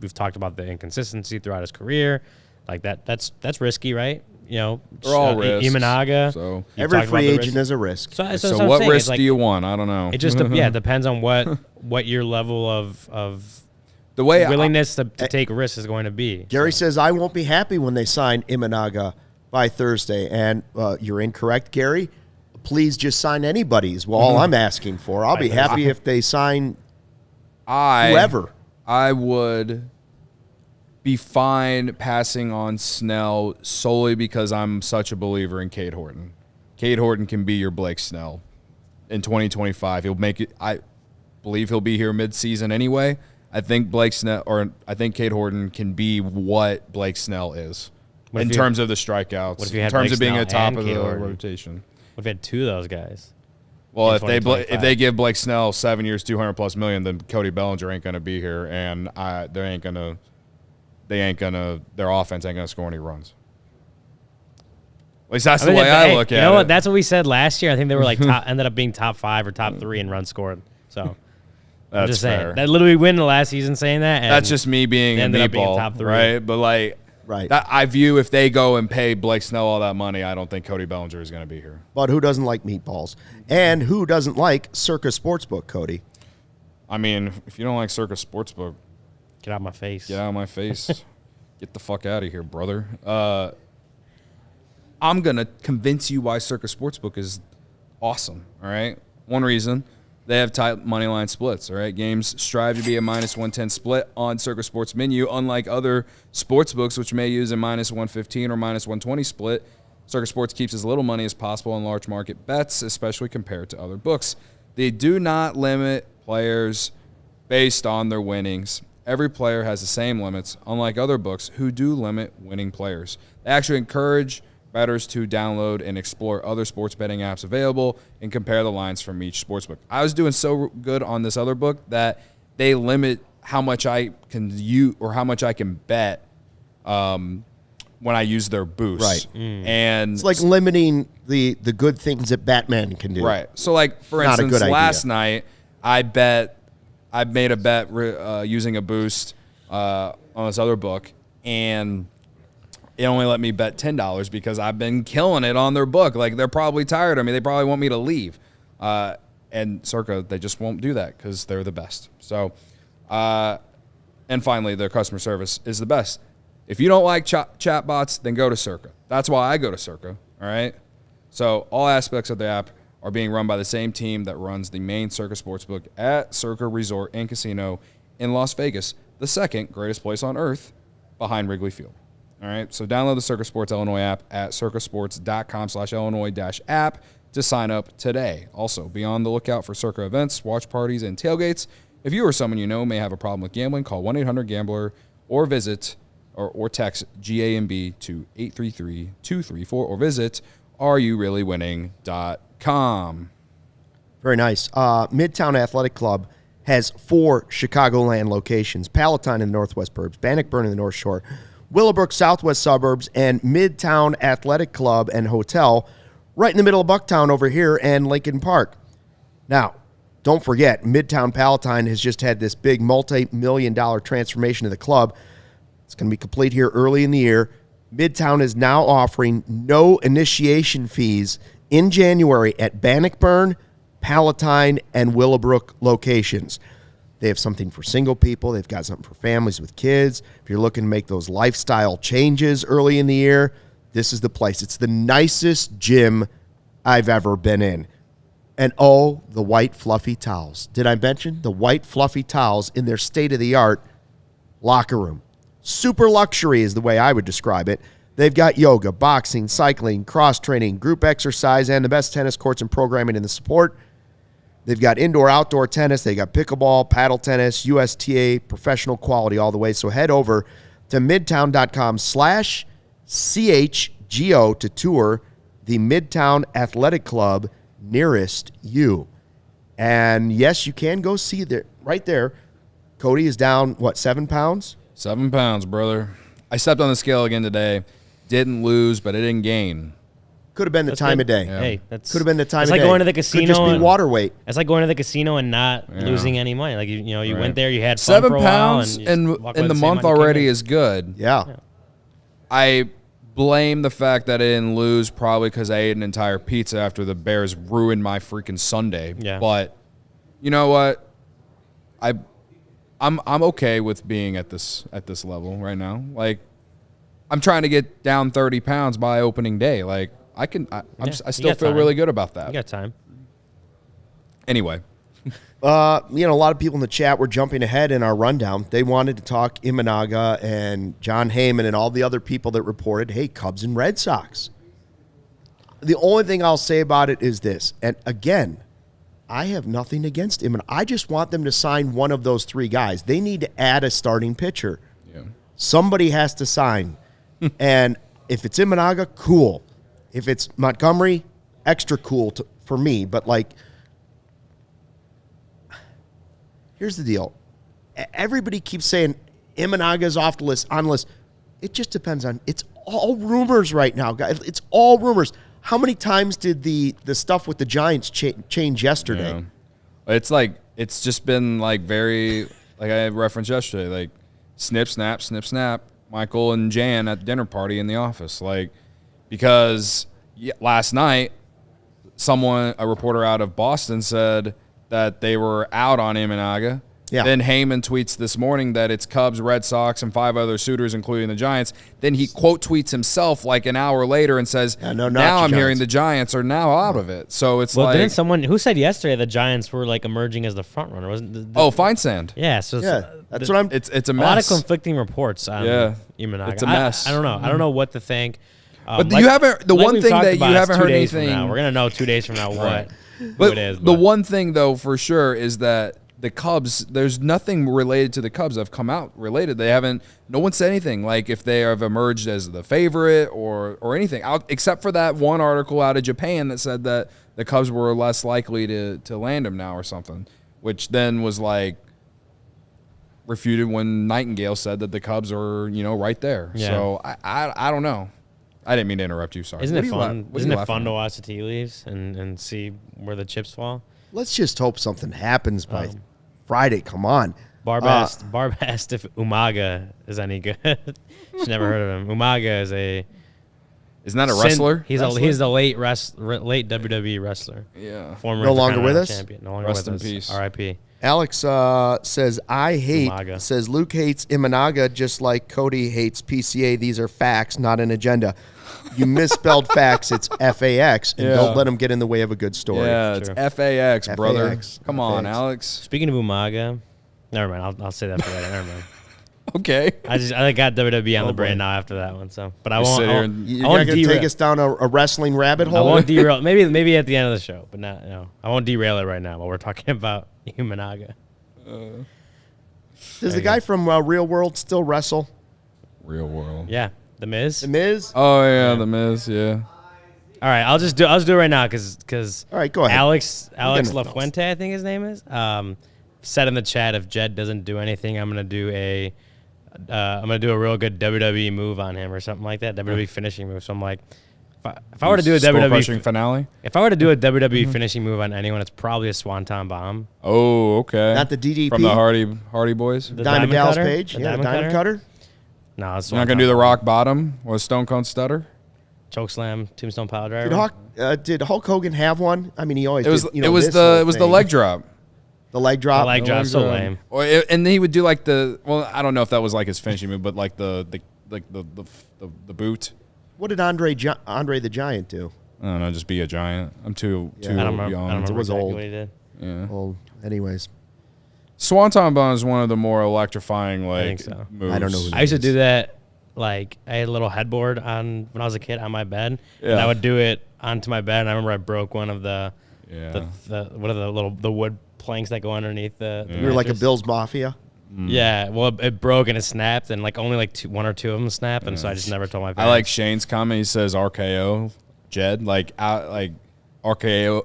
We've talked about the inconsistency throughout his career. Like that's risky, right? They're all risks. Imanaga. So every free agent is a risk. So what risk do you want? I don't know. It just it depends on what your level of the way willingness to take risks is going to be. Gary says I won't be happy when they sign Imanaga by Thursday, and you're incorrect, Gary. Please just sign anybody's. Well, all I'm asking for. I'll be happy if they sign whoever. I would be fine passing on Snell solely because I'm such a believer in Cade Horton. Cade Horton can be your Blake Snell in 2025. He'll make it. I believe he'll be here mid-season anyway. I think Cade Horton can be what Blake Snell is in terms of the strikeouts, in terms of being a top of the rotation. What if you had two of those guys? Well, if they give Blake Snell 7 years, $200+ million, then Cody Bellinger ain't gonna be here, and their offense ain't gonna score any runs. At least that's the way I look at it. You know what? That's what we said last year. I think they were like ended up being top 5 or top 3 in runs scored. So I'm just saying that literally win the last season saying that. And that's just me being a meatball, top 3. Right? But that I view if they go and pay Blake Snell all that money, I don't think Cody Bellinger is going to be here. But who doesn't like meatballs? And who doesn't like CIRCA Sportsbook, Cody? I mean, if you don't like CIRCA Sportsbook, get out of my face. Get out of my face. Get the fuck out of here, brother. I'm going to convince you why CIRCA Sportsbook is awesome, all right? One reason, they have tight money line splits, all right? Games strive to be a -110 split on CIRCA Sports menu, unlike other sports books, which may use a -115 or -120 split. CIRCA Sports keeps as little money as possible on large market bets, especially compared to other books. They do not limit players based on their winnings. Every player has the same limits, unlike other books who do limit winning players. They actually encourage bettors to download and explore other sports betting apps available and compare the lines from each sportsbook. I was doing so good on this other book that they limit how much I can use or how much I can bet when I use their boost. Right. And it's like limiting the good things that Batman can do. Right. So, like, for instance, last night I made a bet using a boost on this other book, and it only let me bet $10 because I've been killing it on their book. Like, they're probably tired of me. They probably want me to leave. And CIRCA, they just won't do that because they're the best. So, and finally, their customer service is the best. If you don't like chatbots, then go to CIRCA. That's why I go to CIRCA, all right? So all aspects of the app are being run by the same team that runs the main CIRCA Sportsbook at CIRCA Resort and Casino in Las Vegas, the second greatest place on earth behind Wrigley Field. All right, so download the CIRCA Sports Illinois app at circasports.com/Illinois-app to sign up today. Also, be on the lookout for CIRCA events, watch parties, and tailgates. If you or someone you know may have a problem with gambling, call 1-800-GAMBLER or visit or text GAMB to 833-234 or visit areyoureallywinning.com. Very nice. Midtown Athletic Club has 4 Chicagoland locations: Palatine in the Northwest Burbs, Bannockburn in the North Shore, Willowbrook Southwest Suburbs, and Midtown Athletic Club and Hotel right in the middle of Bucktown over here and Lincoln Park. Now, don't forget, Midtown Palatine has just had this big multi-million-dollar transformation of the club. It's going to be complete here early in the year. Midtown is now offering no initiation fees in January at Bannockburn, Palatine, and Willowbrook locations. They have something for single people. They've got something for families with kids. If you're looking to make those lifestyle changes early in the year, this is the place. It's the nicest gym I've ever been in. And oh, the white fluffy towels. Did I mention the white fluffy towels in their state-of-the-art locker room? Super luxury is the way I would describe it. They've got yoga, boxing, cycling, cross-training, group exercise, and the best tennis courts and programming in the sport. They've got indoor-outdoor tennis. They got pickleball, paddle tennis, USTA, professional quality all the way. So head over to midtown.com/CHGO CHGO to tour the Midtown Athletic Club nearest you. And yes, you can go see that right there. Cody is down, 7 pounds? 7 pounds, brother. I stepped on the scale again today. Didn't lose, but I didn't gain. Could have been the time of day. Yeah. Hey, that's Could have been the time of it's day. like going to the casino. Could just be and- water weight. It's like going to the casino and not losing any money. Like you Right. went there, you had fun 7 for a while, pounds and you just in walk away the same month amount you came already in. is good. Yeah. I blame the fact that I didn't lose probably because I ate an entire pizza after the Bears ruined my freaking Sunday. Yeah. But you know what? I'm okay with being at this level right now. Like, I'm trying to get down 30 pounds by opening day. Like, I still got feel time. really good about that. You got time. Anyway, A lot of people in the chat were jumping ahead in our rundown. They wanted to talk Imanaga and John Heyman and all the other people that reported, hey, Cubs and Red Sox. The only thing I'll say about it is this, and again, I have nothing against Imanaga. I just want them to sign one of those three guys. They need to add a starting pitcher. yeah. Somebody has to sign. And if it's Imanaga, cool. If it's Montgomery, extra cool for me. But, like, here's the deal. Everybody keeps saying Imanaga's off the list, on the list. It just depends on – it's all rumors right now, guys. It's all rumors. How many times did the stuff with the Giants change yesterday? Yeah. It's just been like very, like I referenced yesterday, like snip, snap, Michael and Jan at the dinner party in the office. Like, because last night, a reporter out of Boston said that they were out on Imanaga. Yeah. Then Heyman tweets this morning that it's Cubs, Red Sox, and 5 other suitors, including the Giants. Then he quote tweets himself like an hour later and says, no, not now the I'm hearing Giants. the Giants are now out of it. So it's Well, didn't like, someone who said yesterday the Giants were like emerging as the front runner? Wasn't Feinsand. yeah? So That's what I'm – It's a a mess. lot of conflicting reports on Imanaga. It's a mess. I don't know. I don't know what to think. But you haven't. The one we've thing talked that you about, it's haven't 2 heard days from anything. now. We're gonna know 2 days from now what who But it is. the one thing though, for sure, is that the Cubs. There's nothing related to the Cubs that have come out related. They haven't. No one said anything like if they have emerged as the favorite or anything except for that one article out of Japan that said that the Cubs were less likely to land him now or something, which then was like refuted when Nightingale said that the Cubs are right there. Yeah. So I don't know. I didn't mean to interrupt you. Sorry. Isn't What it are you fun? what are Isn't you it laughing fun at? to watch the tea leaves and see where the chips fall? let's just hope something happens by Friday. Come on. Barb asked if Umaga is any good. She's never heard of him. Umaga is Isn't that a wrestler? He's a late WWE wrestler. Yeah. Former No longer with us? champion. No longer Rest with in us. peace. R.I.P. Alex says, Umaga. says Luke hates Imanaga just like Cody hates PCA. These are facts, not an agenda. You misspelled facts. It's FAX, and don't let them get in the way of a good story. Yeah, it's Sure. FAX, brother. FAX. Come on, FAX. Alex. Speaking of Umaga, never mind. I'll say that for later. Never mind. Okay. I got WWE on the boy. brain now after that one. So, but I Just won't. sit here I and- won't, You're I not won't going to derail. take us down a wrestling rabbit I hole? won't derail. Maybe at the end of the show, but not. No, I won't derail it right now while we're talking about Imanaga. Does the guy from Real World still wrestle? Real world. Yeah, The Miz. The Miz? Oh yeah, The Miz. Yeah. All right, I'll just do it right now because All right, go ahead. Alex gonna- LaFuente, I think his name is, said in the chat if Jed doesn't do anything, I'm gonna do a real good WWE move on him or something like that, WWE finishing move. So I'm like, if I were to do a Skull-crushing WWE finale. if I were to do a WWE finishing move on anyone, it's probably a Swanton Bomb. Oh, okay. Not the DDP? from the Hardy Boys. The Diamond Dallas Cutter? Page? The Yeah, Diamond Diamond Cutter? No, it's You're not gonna do the Rock Bottom or Stone Cold Stutter. Chokeslam, Tombstone Power Driver. Did Hulk Hogan have one? I mean, he always It was did, it was this the whole it was the thing. leg drop. The leg drop? The leg drop, so lame. And then he would do like I don't know if that was like his finishing move, but like the boot. What did Andre the Giant do? I don't know, just be a giant. I'm too I don't remember. young. I don't remember was exactly old. what he did. Yeah. Well, anyways. Swanton Bomb is one of the more electrifying think so. moves. I don't know who I used to do that. Like I had a little headboard on when I was a kid on my bed, and Yeah. I would do it onto my bed. And I remember I broke one of the Yeah. what are the wood planks that go underneath the You were like a mattress. Bill's Mafia? Yeah, well, it broke and it snapped, and like only like one or two of them snapped, and so I just never told my parents. I like Shane's comment. He says RKO, Jed, like RKO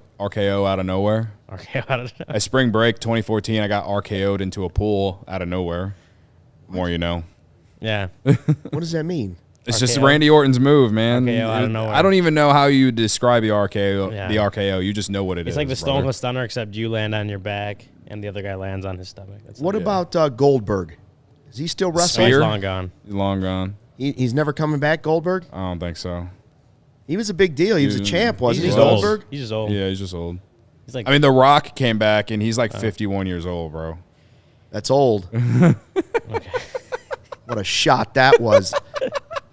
out of nowhere. RKO out of At spring break 2014, I got RKO'd into a pool out of nowhere. More you know. Yeah. What does that mean? It's just RKO. Randy Orton's move, man. RKO out of nowhere. I don't even know how you describe the RKO. Yeah. The RKO, you just know what it is. It's like the brother. Stone Cold Stunner, except you land on your back, and the other guy lands on his stomach. That's What it. about Goldberg? Is he still wrestling? He's Spear? long gone. He's long gone. He's never coming back, Goldberg? I don't think so. He was a big deal. He was a champ, wasn't he, He's just old. Goldberg? He's just old. Yeah, he's just old. He's like, I mean, The Rock came back, and he's like 51 years old, bro. That's old. What a shot that was.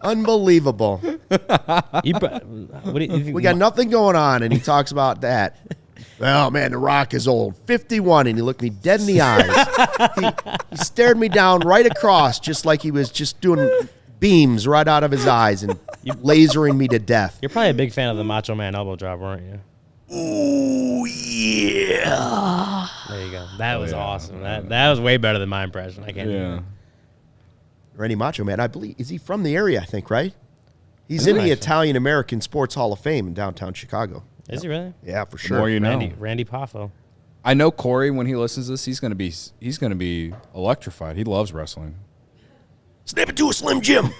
Unbelievable. what do you think? We got nothing going on, and he talks about that. Well, man, The Rock is old. 51, and he looked me dead in the eyes. He stared me down right across, just like he was just doing beams right out of his eyes and lasering me to death. You're probably a big fan of the Macho Man elbow drop, weren't you? Ooh, yeah. There you go. That was awesome. That was way better than my impression. I can't. Yeah. Randy Macho Man, I believe, is he from the area, I think, right? He's in the Actually. Italian American Sports Hall of Fame in downtown Chicago. Is he really? Yeah, for The sure. more you know. Randy Poffo. I know Corey, when he listens to this, he's gonna be electrified. He loves wrestling. Snap it to a Slim Jim.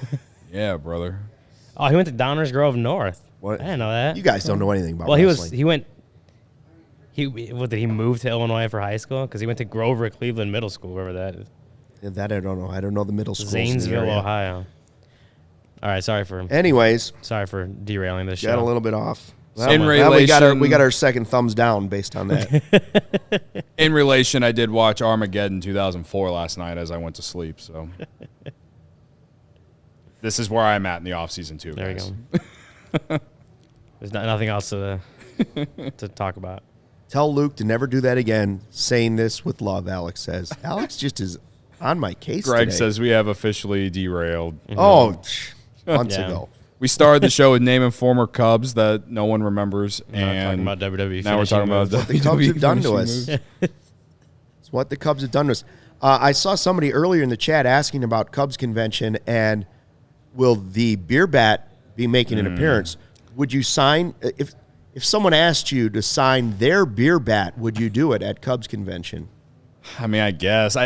Yeah, brother. Oh, he went to Downers Grove North. What? I didn't know that. You guys don't know anything about Well, wrestling. did he move to Illinois for high school? Because he went to Grover Cleveland Middle School, wherever that is. That I don't know. I don't know the middle schools in the Zanesville, area. Ohio. All right, sorry for Anyways, derailing this got a show. little bit off. In Well, we got relation- our second thumbs down based on that. In relation, I did watch Armageddon 2004 last night as I went to sleep. So this is where I'm at in the off season too. There guys. you go. There's nothing else to talk about. Tell Luke to never do that again. Saying this with love, Alex says. Alex just is on my case Greg today. says we have officially derailed. Oh, months Yeah. ago. We started the show with naming former Cubs that no one remembers, We're not talking and about WWE. now we're talking about What the Cubs have done to finishing us. moves. It's what the Cubs have done to us. I saw somebody earlier in the chat asking about Cubs convention and will the beer bat be making an appearance? Would you sign if someone asked you to sign their beer bat? Would you do it at Cubs convention? I mean, I guess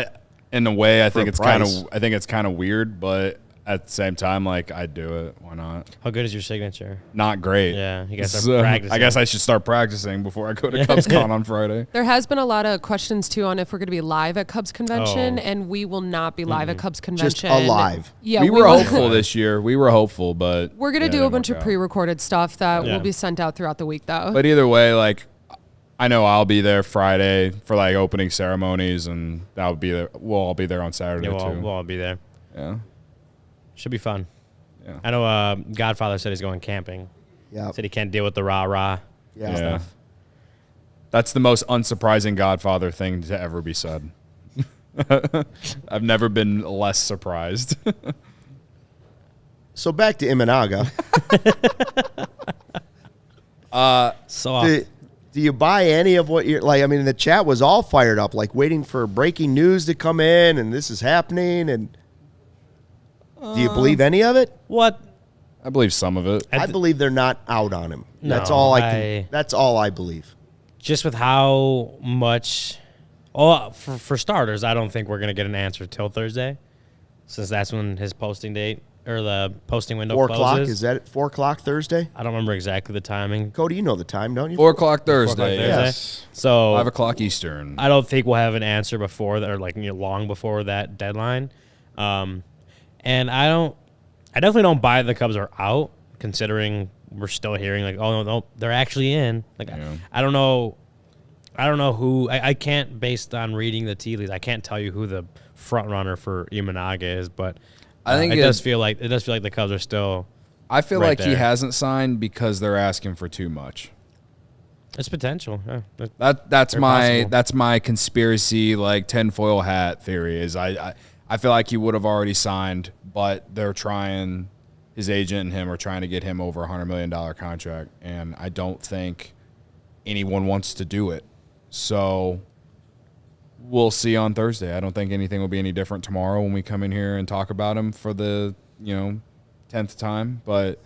in a way, I think a it's kind price. of weird, but at the same time, like I'd do it. Why not? How good is your signature? Not great. Yeah, you guys So, start practicing. I guess I should start practicing before I go to CubsCon on Friday. There has been a lot of questions too on if we're going to be live at Cubs convention, Oh. and we will not be live at Cubs Just convention. alive. Yeah, we were will- hopeful this year. We were hopeful, but We're going to yeah, it do a didn't bunch work of out. pre-recorded stuff that Yeah. will be sent out throughout the week, though. But either way, like I know I'll be there Friday for like opening ceremonies, and I'll be there. We'll all be there on Saturday Yeah, too. we'll all be there. Yeah. Should be fun. Yeah. I know Godfather said he's going camping. Yeah. Said he can't deal with the rah-rah. Yeah. Yeah. That's the most unsurprising Godfather thing to ever be said. I've never been less surprised. So back to Imanaga. So Do you buy any of what you're like? I mean, the chat was all fired up, like waiting for breaking news to come in, and this is happening. And do you believe any of it? what? I believe some of it. I believe they're not out on him. That's No, all That's all I believe. Just with how much. Oh, for starters, I don't think we're gonna get an answer till Thursday, since that's when his posting date or the posting window 4 closes. o'clock? Is that at 4 o'clock Thursday? I don't remember exactly the timing. Cody, you know the time, don't you? 4 o'clock Thursday. Thursday. Yes. So 5 o'clock Eastern. I don't think we'll have an answer before that, or like long before that deadline. And I definitely don't buy the Cubs are out, considering we're still hearing like, oh no, they're actually in. Like Yeah. I don't know who. I can't, based on reading the tea leaves, I can't tell you who the front runner for Imanaga is, but I think it does feel like the Cubs are still. I feel right like he there. hasn't signed because they're asking for too much. It's potential. Yeah. That's Very my possible. that's my conspiracy like tinfoil hat theory is I feel like he would have already signed, but they're trying, his agent and him are trying to get him over a $100 million contract, and I don't think anyone wants to do it. So we'll see on Thursday. I don't think anything will be any different tomorrow when we come in here and talk about him for the 10th time. But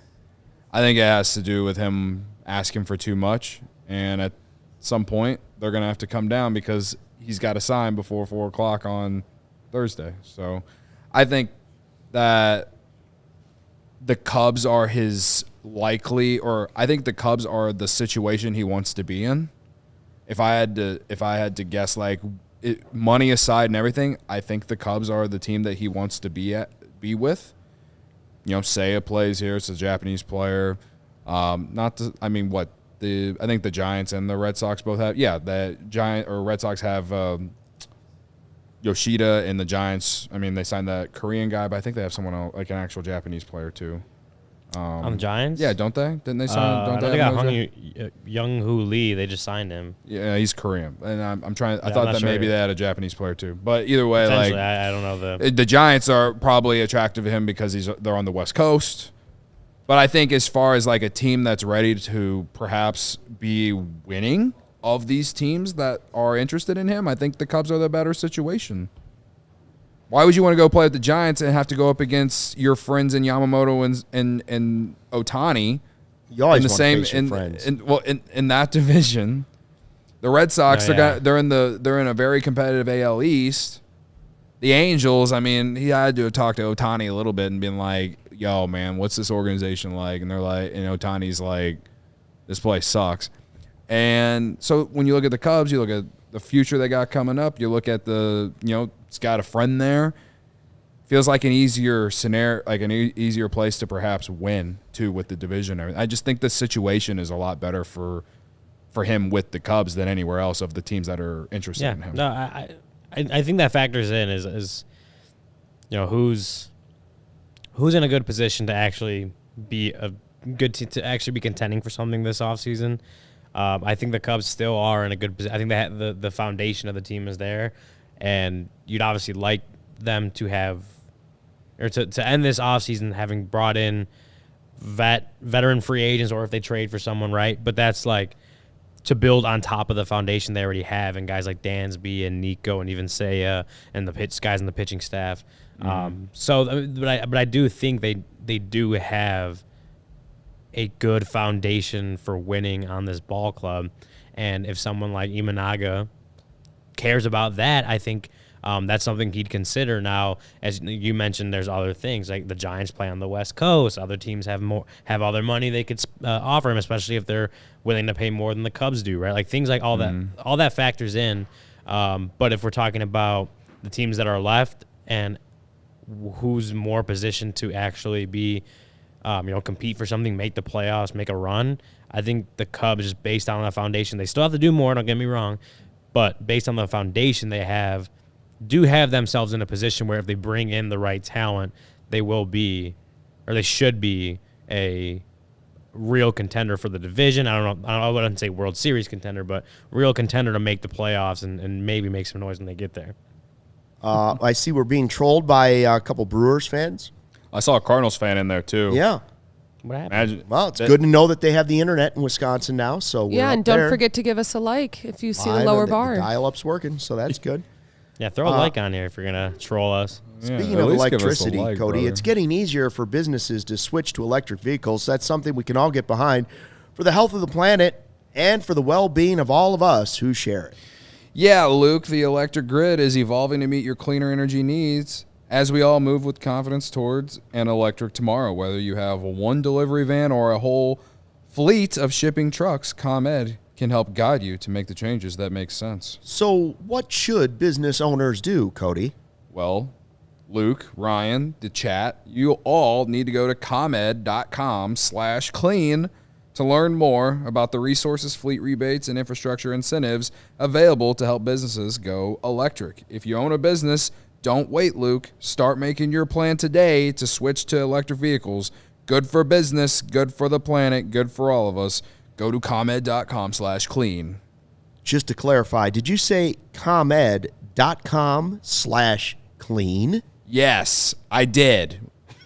I think it has to do with him asking for too much, and at some point they're going to have to come down because he's got to sign before 4 o'clock on Thursday. So I think that the Cubs are his likely, or I think the Cubs are the situation he wants to be in. If I had to guess, like money aside and everything, I think the Cubs are the team that he wants to be with. Seiya plays here; it's a Japanese player. I think the Giants and the Red Sox both have. Yeah, the Red Sox have Yoshida, and the Giants. I mean, they signed that Korean guy, but I think they have someone else, like an actual Japanese player too. On the Giants? Yeah, don't they? Didn't they sign? They got Young-Hoo Lee. They just signed him. Yeah, he's Korean, and I'm trying. I thought that maybe they had a Japanese player too, but either way, like I don't know the Giants are probably attractive to him because they're on the West Coast. But I think as far as like a team that's ready to perhaps be winning of these teams that are interested in him, I think the Cubs are the better situation. Why would you want to go play with the Giants and have to go up against your friends in Yamamoto and Ohtani? You always in the want same to face your friends. in that division. The Red Sox they're in a very competitive AL East. The Angels, I mean, he had to talk to Ohtani a little bit and been like, "Yo, man, what's this organization like?" And they're like, and Ohtani's like, "This place sucks." And so when you look at the Cubs, you look at the future they got coming up. You look at it's got a friend there. Feels like an easier scenario, like an easier place to perhaps win too with the division. I just think the situation is a lot better for him with the Cubs than anywhere else of the teams that are interested in him. No, I think that factors in is who's in a good position to actually be a good to actually be contending for something this offseason. I think the Cubs still are in a good position. I think that the foundation of the team is there, and you'd obviously like them to have, or to end this offseason having brought in veteran free agents, or if they trade for someone, right? But that's like to build on top of the foundation they already have, and guys like Dansby and Nico and even Seiya and the guys in the pitching staff. But I do think they do have a good foundation for winning on this ball club, and if someone like Imanaga cares about that, I think that's something he'd consider. Now, as you mentioned, there's other things like the Giants play on the West Coast. Other teams have other money they could offer him, especially if they're willing to pay more than the Cubs do, right? Like things like all that factors in. But if we're talking about the teams that are left and who's more positioned to actually be, compete for something, make the playoffs, make a run, I think the Cubs, just based on the foundation, they still have to do more, don't get me wrong, but based on the foundation they have, do have themselves in a position where if they bring in the right talent, they will be, or they should be, a real contender for the division. I wouldn't say World Series contender, but real contender to make the playoffs and maybe make some noise when they get there. I see we're being trolled by a couple Brewers fans. I saw a Cardinals fan in there too. Yeah. What happened? Well, it's good to know that they have the internet in Wisconsin now. So we're and up don't there. forget to give us a like if you see Live, the lower and bar. The dial-up's working, so that's good. Yeah, throw a like on here if you're going to troll us. Speaking at of least give us a electricity, like, Cody, brother. it's getting easier for businesses to switch to electric vehicles. That's something we can all get behind for the health of the planet and for the well-being of all of us who share it. Yeah, Luke, the electric grid is evolving to meet your cleaner energy needs as we all move with confidence towards an electric tomorrow. Whether you have one delivery van or a whole fleet of shipping trucks, ComEd can help guide you to make the changes that make sense. So what should business owners do, Cody? Well, Luke, Ryan, the chat, you all need to go to ComEd.com/clean to learn more about the resources, fleet rebates, and infrastructure incentives available to help businesses go electric. If you own a business, don't wait, Luke. Start making your plan today to switch to electric vehicles. Good for business, good for the planet, good for all of us. Go to ComEd.com/clean. Just to clarify, did you say ComEd.com/clean? Yes, I did.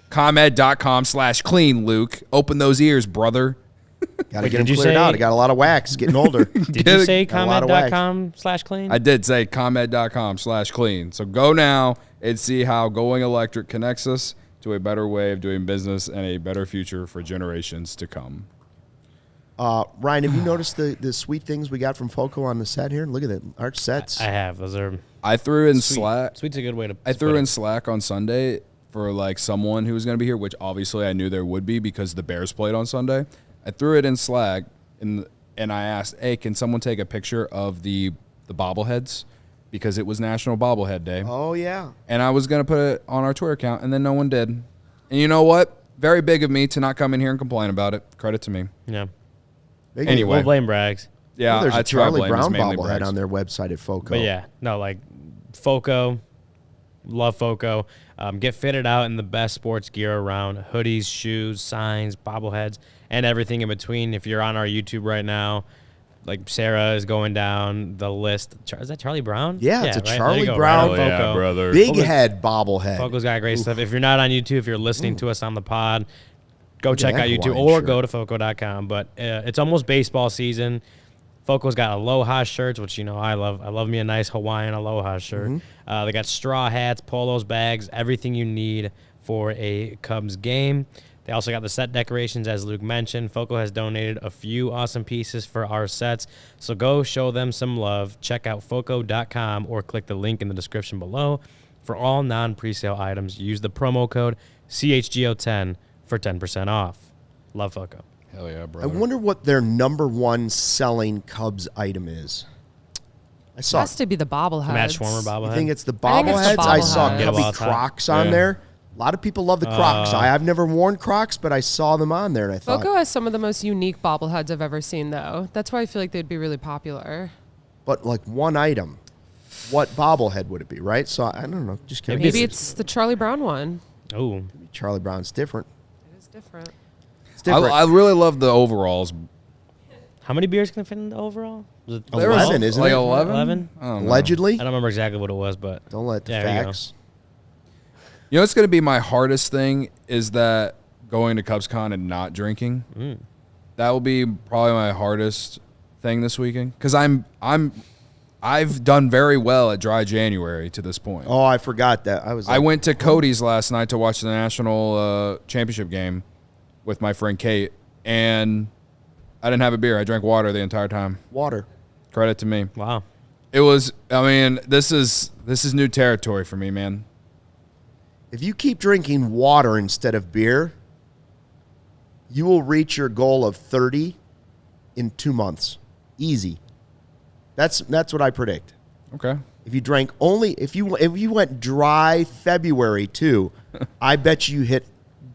ComEd.com/clean, Luke. Open those ears, brother. Got to Wait, get them did you cleared say- out. I got a lot of wax. Getting older. Did you say Got a lot of wax. comment.com/clean? I did say ComEd.com/clean. So go now and see how going electric connects us to a better way of doing business and a better future for generations to come. Ryan, have you noticed the sweet things we got from Foco on the set here? Look at that. Arch sets. I have. Those are I threw in sweet. Slack. Sweet's a good way to. I threw put in it. Slack on Sunday for like someone who was going to be here, which obviously I knew there would be because the Bears played on Sunday. I threw it in Slack and I asked, "Hey, can someone take a picture of the bobbleheads because it was National Bobblehead Day?" Oh, yeah. And I was going to put it on our Twitter account, and then no one did. And you know what? Very big of me to not come in here and complain about it. Credit to me. Yeah. Anyway. We'll blame Braggs. Yeah, Well, there's a that's who I Charlie blame, is Brown mainly bobblehead Braggs. on their website at Foco. But yeah, no, like Foco, love Foco. Get fitted out in the best sports gear around: hoodies, shoes, signs, bobbleheads, and everything in between. If you're on our YouTube right now, like Sarah is going down the list. Is that Charlie Brown? Yeah, it's a right? There Charlie you go, Brown. right on Foco. brother. Big Foco's- head bobblehead. Foco's got great stuff. If you're not on YouTube, if you're listening to us on the pod, go Look at check that out YouTube Hawaiian or shirt. go to Foco.com. But it's almost baseball season. Foco's got Aloha shirts, which, you know, I love. I love me a nice Hawaiian Aloha shirt. Mm-hmm. They got straw hats, polos, bags, everything you need for a Cubs game. They also got the set decorations, as Luke mentioned. Foco has donated a few awesome pieces for our sets, so go show them some love. Check out Foco.com or click the link in the description below. For all non-presale items, use the promo code CHGO10 for 10% off. Love Foco. Hell yeah, I brother. wonder what their number one selling Cubs item is. I saw. Has to be the bobbleheads. Match warmer You bobblehead. think it's the I think it's the bobbleheads? I saw bobbleheads. Get 'em all Cubby the time. Crocs on Yeah. there. A lot of people love the Crocs. I've never worn Crocs, but I saw them on there, and I thought, Foco has some of the most unique bobbleheads I've ever seen, though. That's why I feel like they'd be really popular. but like one item, what bobblehead would it be, right? So I don't know. Just curious. Maybe it's the Charlie Brown one. Oh, Charlie Brown's different. It is different. It's different. I really love the overalls. how many beers can I fit in the overall? Was it 11, isn't like it? 11? 11? I don't know. Allegedly. I don't remember exactly what it was, but Don't let the Yeah, there you go. facts. You know what's going to be my hardest thing is that going to CubsCon and not drinking. That will be probably my hardest thing this weekend because I've done very well at Dry January to this point. Oh, I forgot that. I went to Cody's last night to watch the national championship game with my friend Kate, and I didn't have a beer. I drank water the entire time. water. Credit to me. wow. It was. I mean, this is new territory for me, man. If you keep drinking water instead of beer, you will reach your goal of 30 in 2 months. Easy. That's what I predict. Okay. If you drank only if you went dry February too, I bet you hit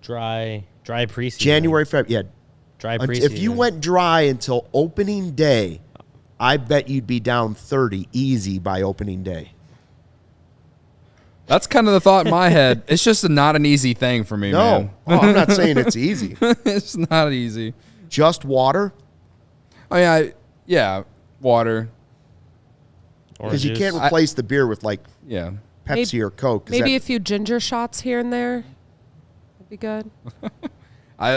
Dry preseason. January, February. Yeah. Dry preseason. If you went dry until opening day, I bet you'd be down 30 easy by opening day. That's kind of the thought in my head. It's just not an easy thing for me, No, man. oh, I'm not saying it's easy. It's not easy. Just water, I mean, water. because you Oranges. can't replace the beer with like Yeah. Pepsi Maybe- or Coke. 'cause Maybe that- a few ginger shots here and there would be good.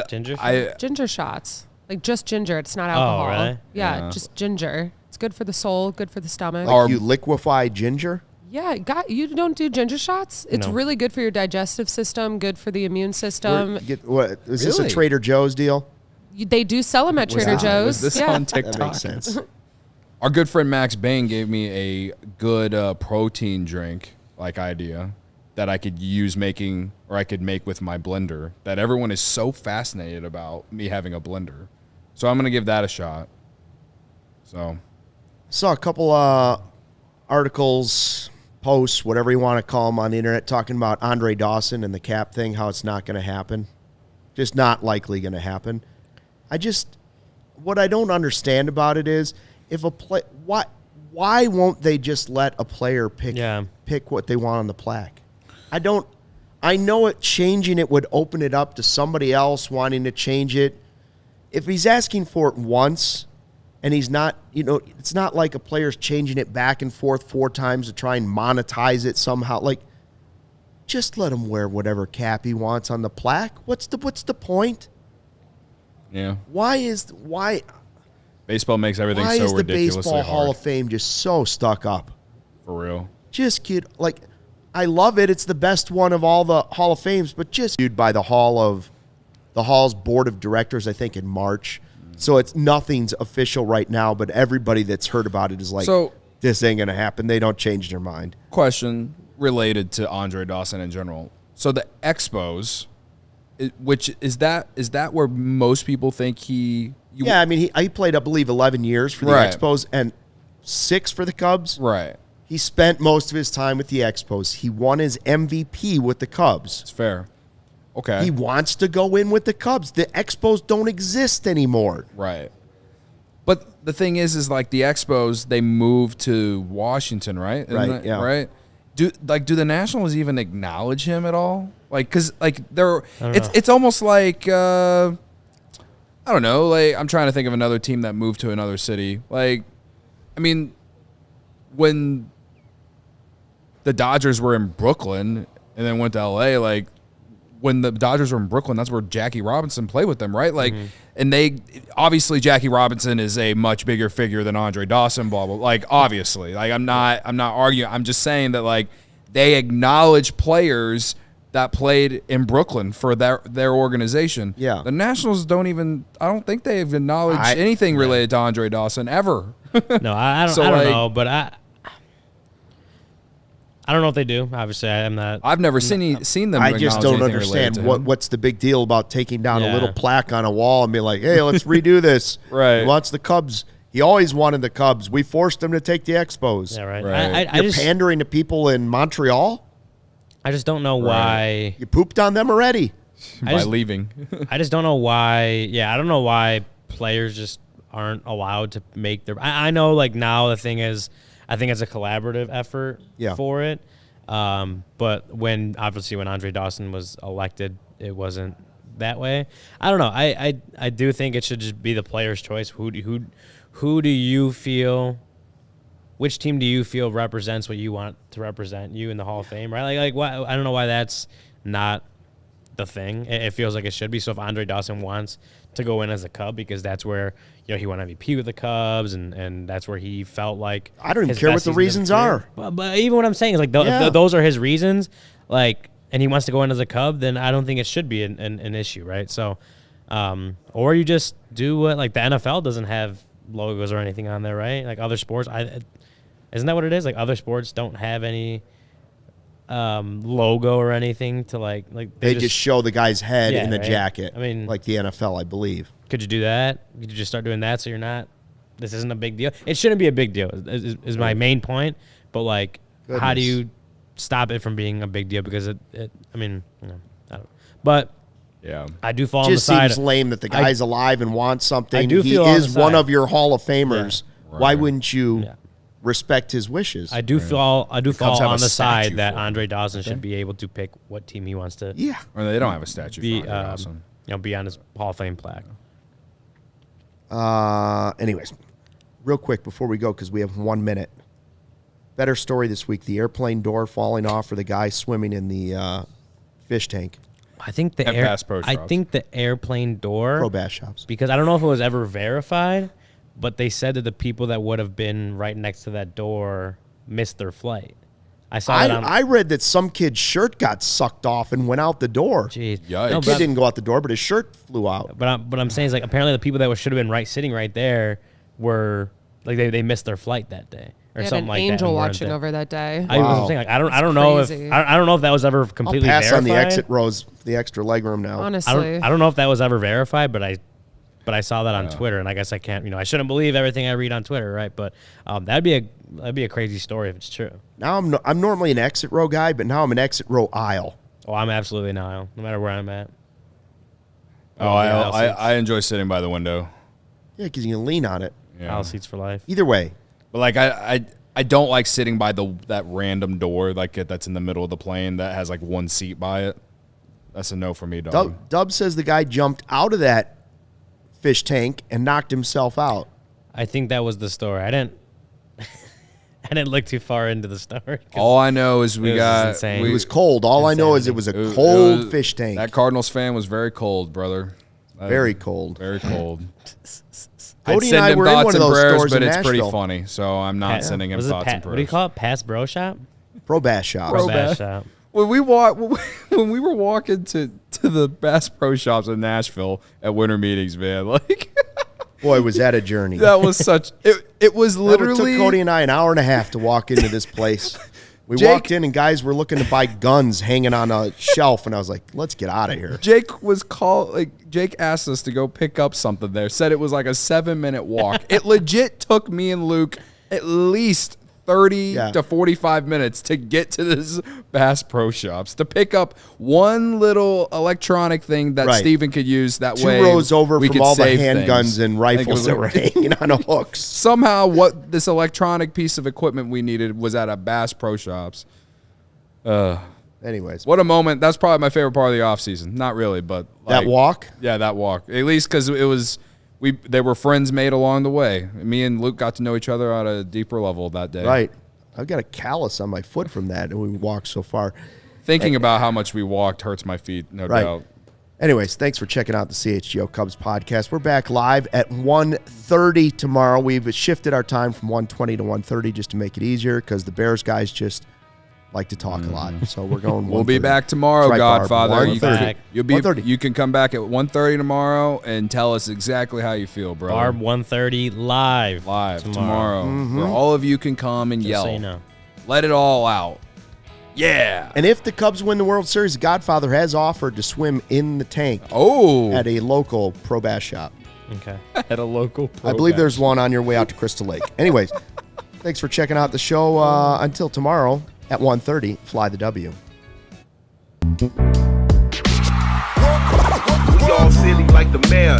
Ginger Ginger shots. Like just ginger. It's not alcohol. really? Yeah, Yeah. just ginger. It's good for the soul, good for the stomach. like you liquefy ginger. Yeah, you don't do ginger shots? It's No. really good for your digestive system, good for the immune system. What is this a Really? Trader Joe's deal? They do sell them at Trader that- Joe's. Was this yeah. on TikTok? That makes sense. Our good friend Max Bain gave me a good protein drink like idea that I could use making, or I could make with my blender, that everyone is so fascinated about me having a blender. So I'm going to give that a shot. So Saw a couple articles, posts, whatever you want to call them, on the internet talking about Andre Dawson and the cap thing, how it's not going to happen. Just not likely going to happen. What I don't understand about it is, if why won't they just let a player pick what they want on the plaque? I know changing it would open it up to somebody else wanting to change it. If he's asking for it once and he's not, it's not like a player's changing it back and forth 4 times to try and monetize it somehow. Like, just let him wear whatever cap he wants on the plaque. What's the point? Yeah. Why Baseball makes everything why so is the ridiculously Baseball Hall hard. of Fame just so stuck up? For real. Just I love it. It's the best one of all the Hall of Fames, but just viewed by the Hall's board of directors, I think, in March. So nothing's official right now, but everybody that's heard about it is like, this ain't gonna happen. They don't change their mind. Question related to Andre Dawson in general. So the Expos, which is that where most people think he played, I believe, 11 years for the Expos and 6 for the Cubs. Right. He spent most of his time with the Expos. He won his MVP with the Cubs. It's fair. Okay. He wants to go in with the Cubs. The Expos don't exist anymore. Right. But the thing is like the Expos, they moved to Washington, right? Right, yeah. Right? Do the Nationals even acknowledge him at all? Like, because like it's almost like I don't know. Like, I'm trying to think of another team that moved to another city. Like, I mean, when the Dodgers were in Brooklyn and then went to LA, like when the Dodgers were in Brooklyn, that's where Jackie Robinson played with them, right? Like, and they obviously Jackie Robinson is a much bigger figure than Andre Dawson, blah blah. Like, obviously, like I'm not arguing. I'm just saying that like they acknowledge players that played in Brooklyn for their organization. Yeah. The Nationals don't even. I don't think they've acknowledged anything related to Andre Dawson ever. No, I don't. So, I don't like, know, but I don't know if they do. Obviously, I'm not. I've never seen them. I just acknowledge don't anything related understand to him. what's the big deal about taking down a Yeah. little plaque on a wall and be like, hey, let's redo this. Right. He wants the Cubs. He always wanted the Cubs. We forced him to take the Expos. Yeah, right. Right. I You're just pandering to people in Montreal? I just don't know why. You pooped on them already. by leaving. I just don't know why. Yeah, I don't know why players just aren't allowed to make their. I know, like now the thing is, I think it's a collaborative effort for it. But when Andre Dawson was elected, it wasn't that way. I don't know. I do think it should just be the player's choice. Who do you feel? Which team do you feel represents what you want to represent you in the Hall of Fame? Right? Like why? I don't know why that's not the thing. It feels like it should be. So if Andre Dawson wants to go in as a Cub because that's where he won MVP with the Cubs and that's where he felt like I don't even care what the reasons are. But even what I'm saying is like if those are his reasons, like, and he wants to go in as a Cub, then I don't think it should be an issue, right? So, or you just do what like the NFL doesn't have logos or anything on there, right? Like other sports, isn't that what it is? Like other sports don't have any logo or anything to like They just show the guy's head in the right? jacket. I mean, like the NFL, I believe. Could you do that? Could you just start doing that so you're not? This isn't a big deal. It shouldn't be a big deal. Is my main point. But like, how do you stop it from being a big deal? Because I mean, I don't. But Yeah. I do fall It on the just side. seems lame that the guy's alive and wants something. I do He feel on is the one side. of your Hall of Famers. Yeah. Why Right. wouldn't you Yeah. respect his wishes? I do fall Cubs have on a the side statue that for him. Andre Dawson should be able to pick what team he wants to Yeah. Or they don't have a statue be, for Andre Dawson. be on his Hall of Fame plaque. Anyways, real quick before we go, because we have 1 minute. Better story this week: the airplane door falling off for the guy swimming in the fish tank. I think the At Bass Pro Shops. airplane door Pro Bass Shops. because I don't know if it was ever verified, but they said that the people that would have been right next to that door missed their flight. I saw that on. I read that some kid's shirt got sucked off and went out the door. Jeez. Yikes. No, The kid didn't go out the door, but his shirt flew out. But I'm saying is like apparently the people that should have been sitting right there were like they missed their flight that day or They had something an like that. angel and weren't watching there. over that day. I was saying like I don't know crazy. if I don't know if that was ever I'll completely pass verified. on the exit rows, the extra legroom now. Honestly, I don't know if that was ever verified, but I saw that on Twitter, and I guess I can't. I shouldn't believe everything I read on Twitter, right? But that'd be a crazy story if it's true. Now I'm normally an exit row guy, but now I'm an exit row aisle. Oh, I'm absolutely no matter where I'm at. I enjoy sitting by the window. Yeah, because you can lean on it. Yeah. Aisle seats for life. Either way, But like I don't like sitting by that random door like that's in the middle of the plane that has like one seat by it. That's a no for me, dog. Dub says the guy jumped out of that fish tank and knocked himself out. I think that was the story. I didn't look too far into the story. 'Cause All I know is it was just insane. It was cold. All I know is it was a cold fish tank. That Cardinals fan was very cold, brother. Very cold. Very cold. Cody I'd and I send him were in thoughts one of and those prayers, stores but in it's pretty Nashville. funny, so I'm not sending him Was it thoughts and What do you prayers. call it? Pass Bro Shop? Pro Bass Shop. Pro Bass Bass. Shop. When we were walking to the Bass Pro Shops in Nashville at winter meetings, man, like Boy, was that a journey. that was such. It was It literally. took Cody and I an hour and a half to walk into this place. We Jake- walked in and guys were looking to buy guns hanging on a shelf, and I was like, let's get out of here. Jake asked us to go pick up something there. Said it was like a 7-minute walk. It legit took me and Luke at least 30 to 45 minutes to get to this Bass Pro Shops to pick up one little electronic thing that Right. Steven could use. That 2 way rows over we from could all the save handguns things. and I think it rifles was that were hanging on hooks. somehow what this electronic piece of equipment we needed was at a Bass Pro Shops. Anyways, What a moment. That's probably my favorite part of the offseason. Not really, but that walk? Yeah, that walk. At least because it was they were friends made along the way. Me and Luke got to know each other at a deeper level that day. Right. I've got a callus on my foot from that, and we walked so far. Thinking about how much we walked hurts my feet, no Right. doubt. Anyways, thanks for checking out the CHGO Cubs podcast. We're back live at 1:30 tomorrow. We've shifted our time from 1:20 to 1:30 just to make it easier because the Bears guys just like to talk a lot. So we're going. We'll be 1:30. back tomorrow, That's right, Barb. Godfather. 1:30. You'll be. 1:30. You can come back at 1:30 tomorrow and tell us exactly how you feel, bro. Barb 1:30 live. Live tomorrow, Mm-hmm. where all of you can come and Just yell. so you know. Let it all out. Yeah. And if the Cubs win the World Series, Godfather has offered to swim in the tank Oh. at a local pro bass shop. Okay. At a local I believe there's one on your way out to Crystal Lake. Anyways, thanks for checking out the show. Until tomorrow at 1:30, fly the W. We all silly like the mayor.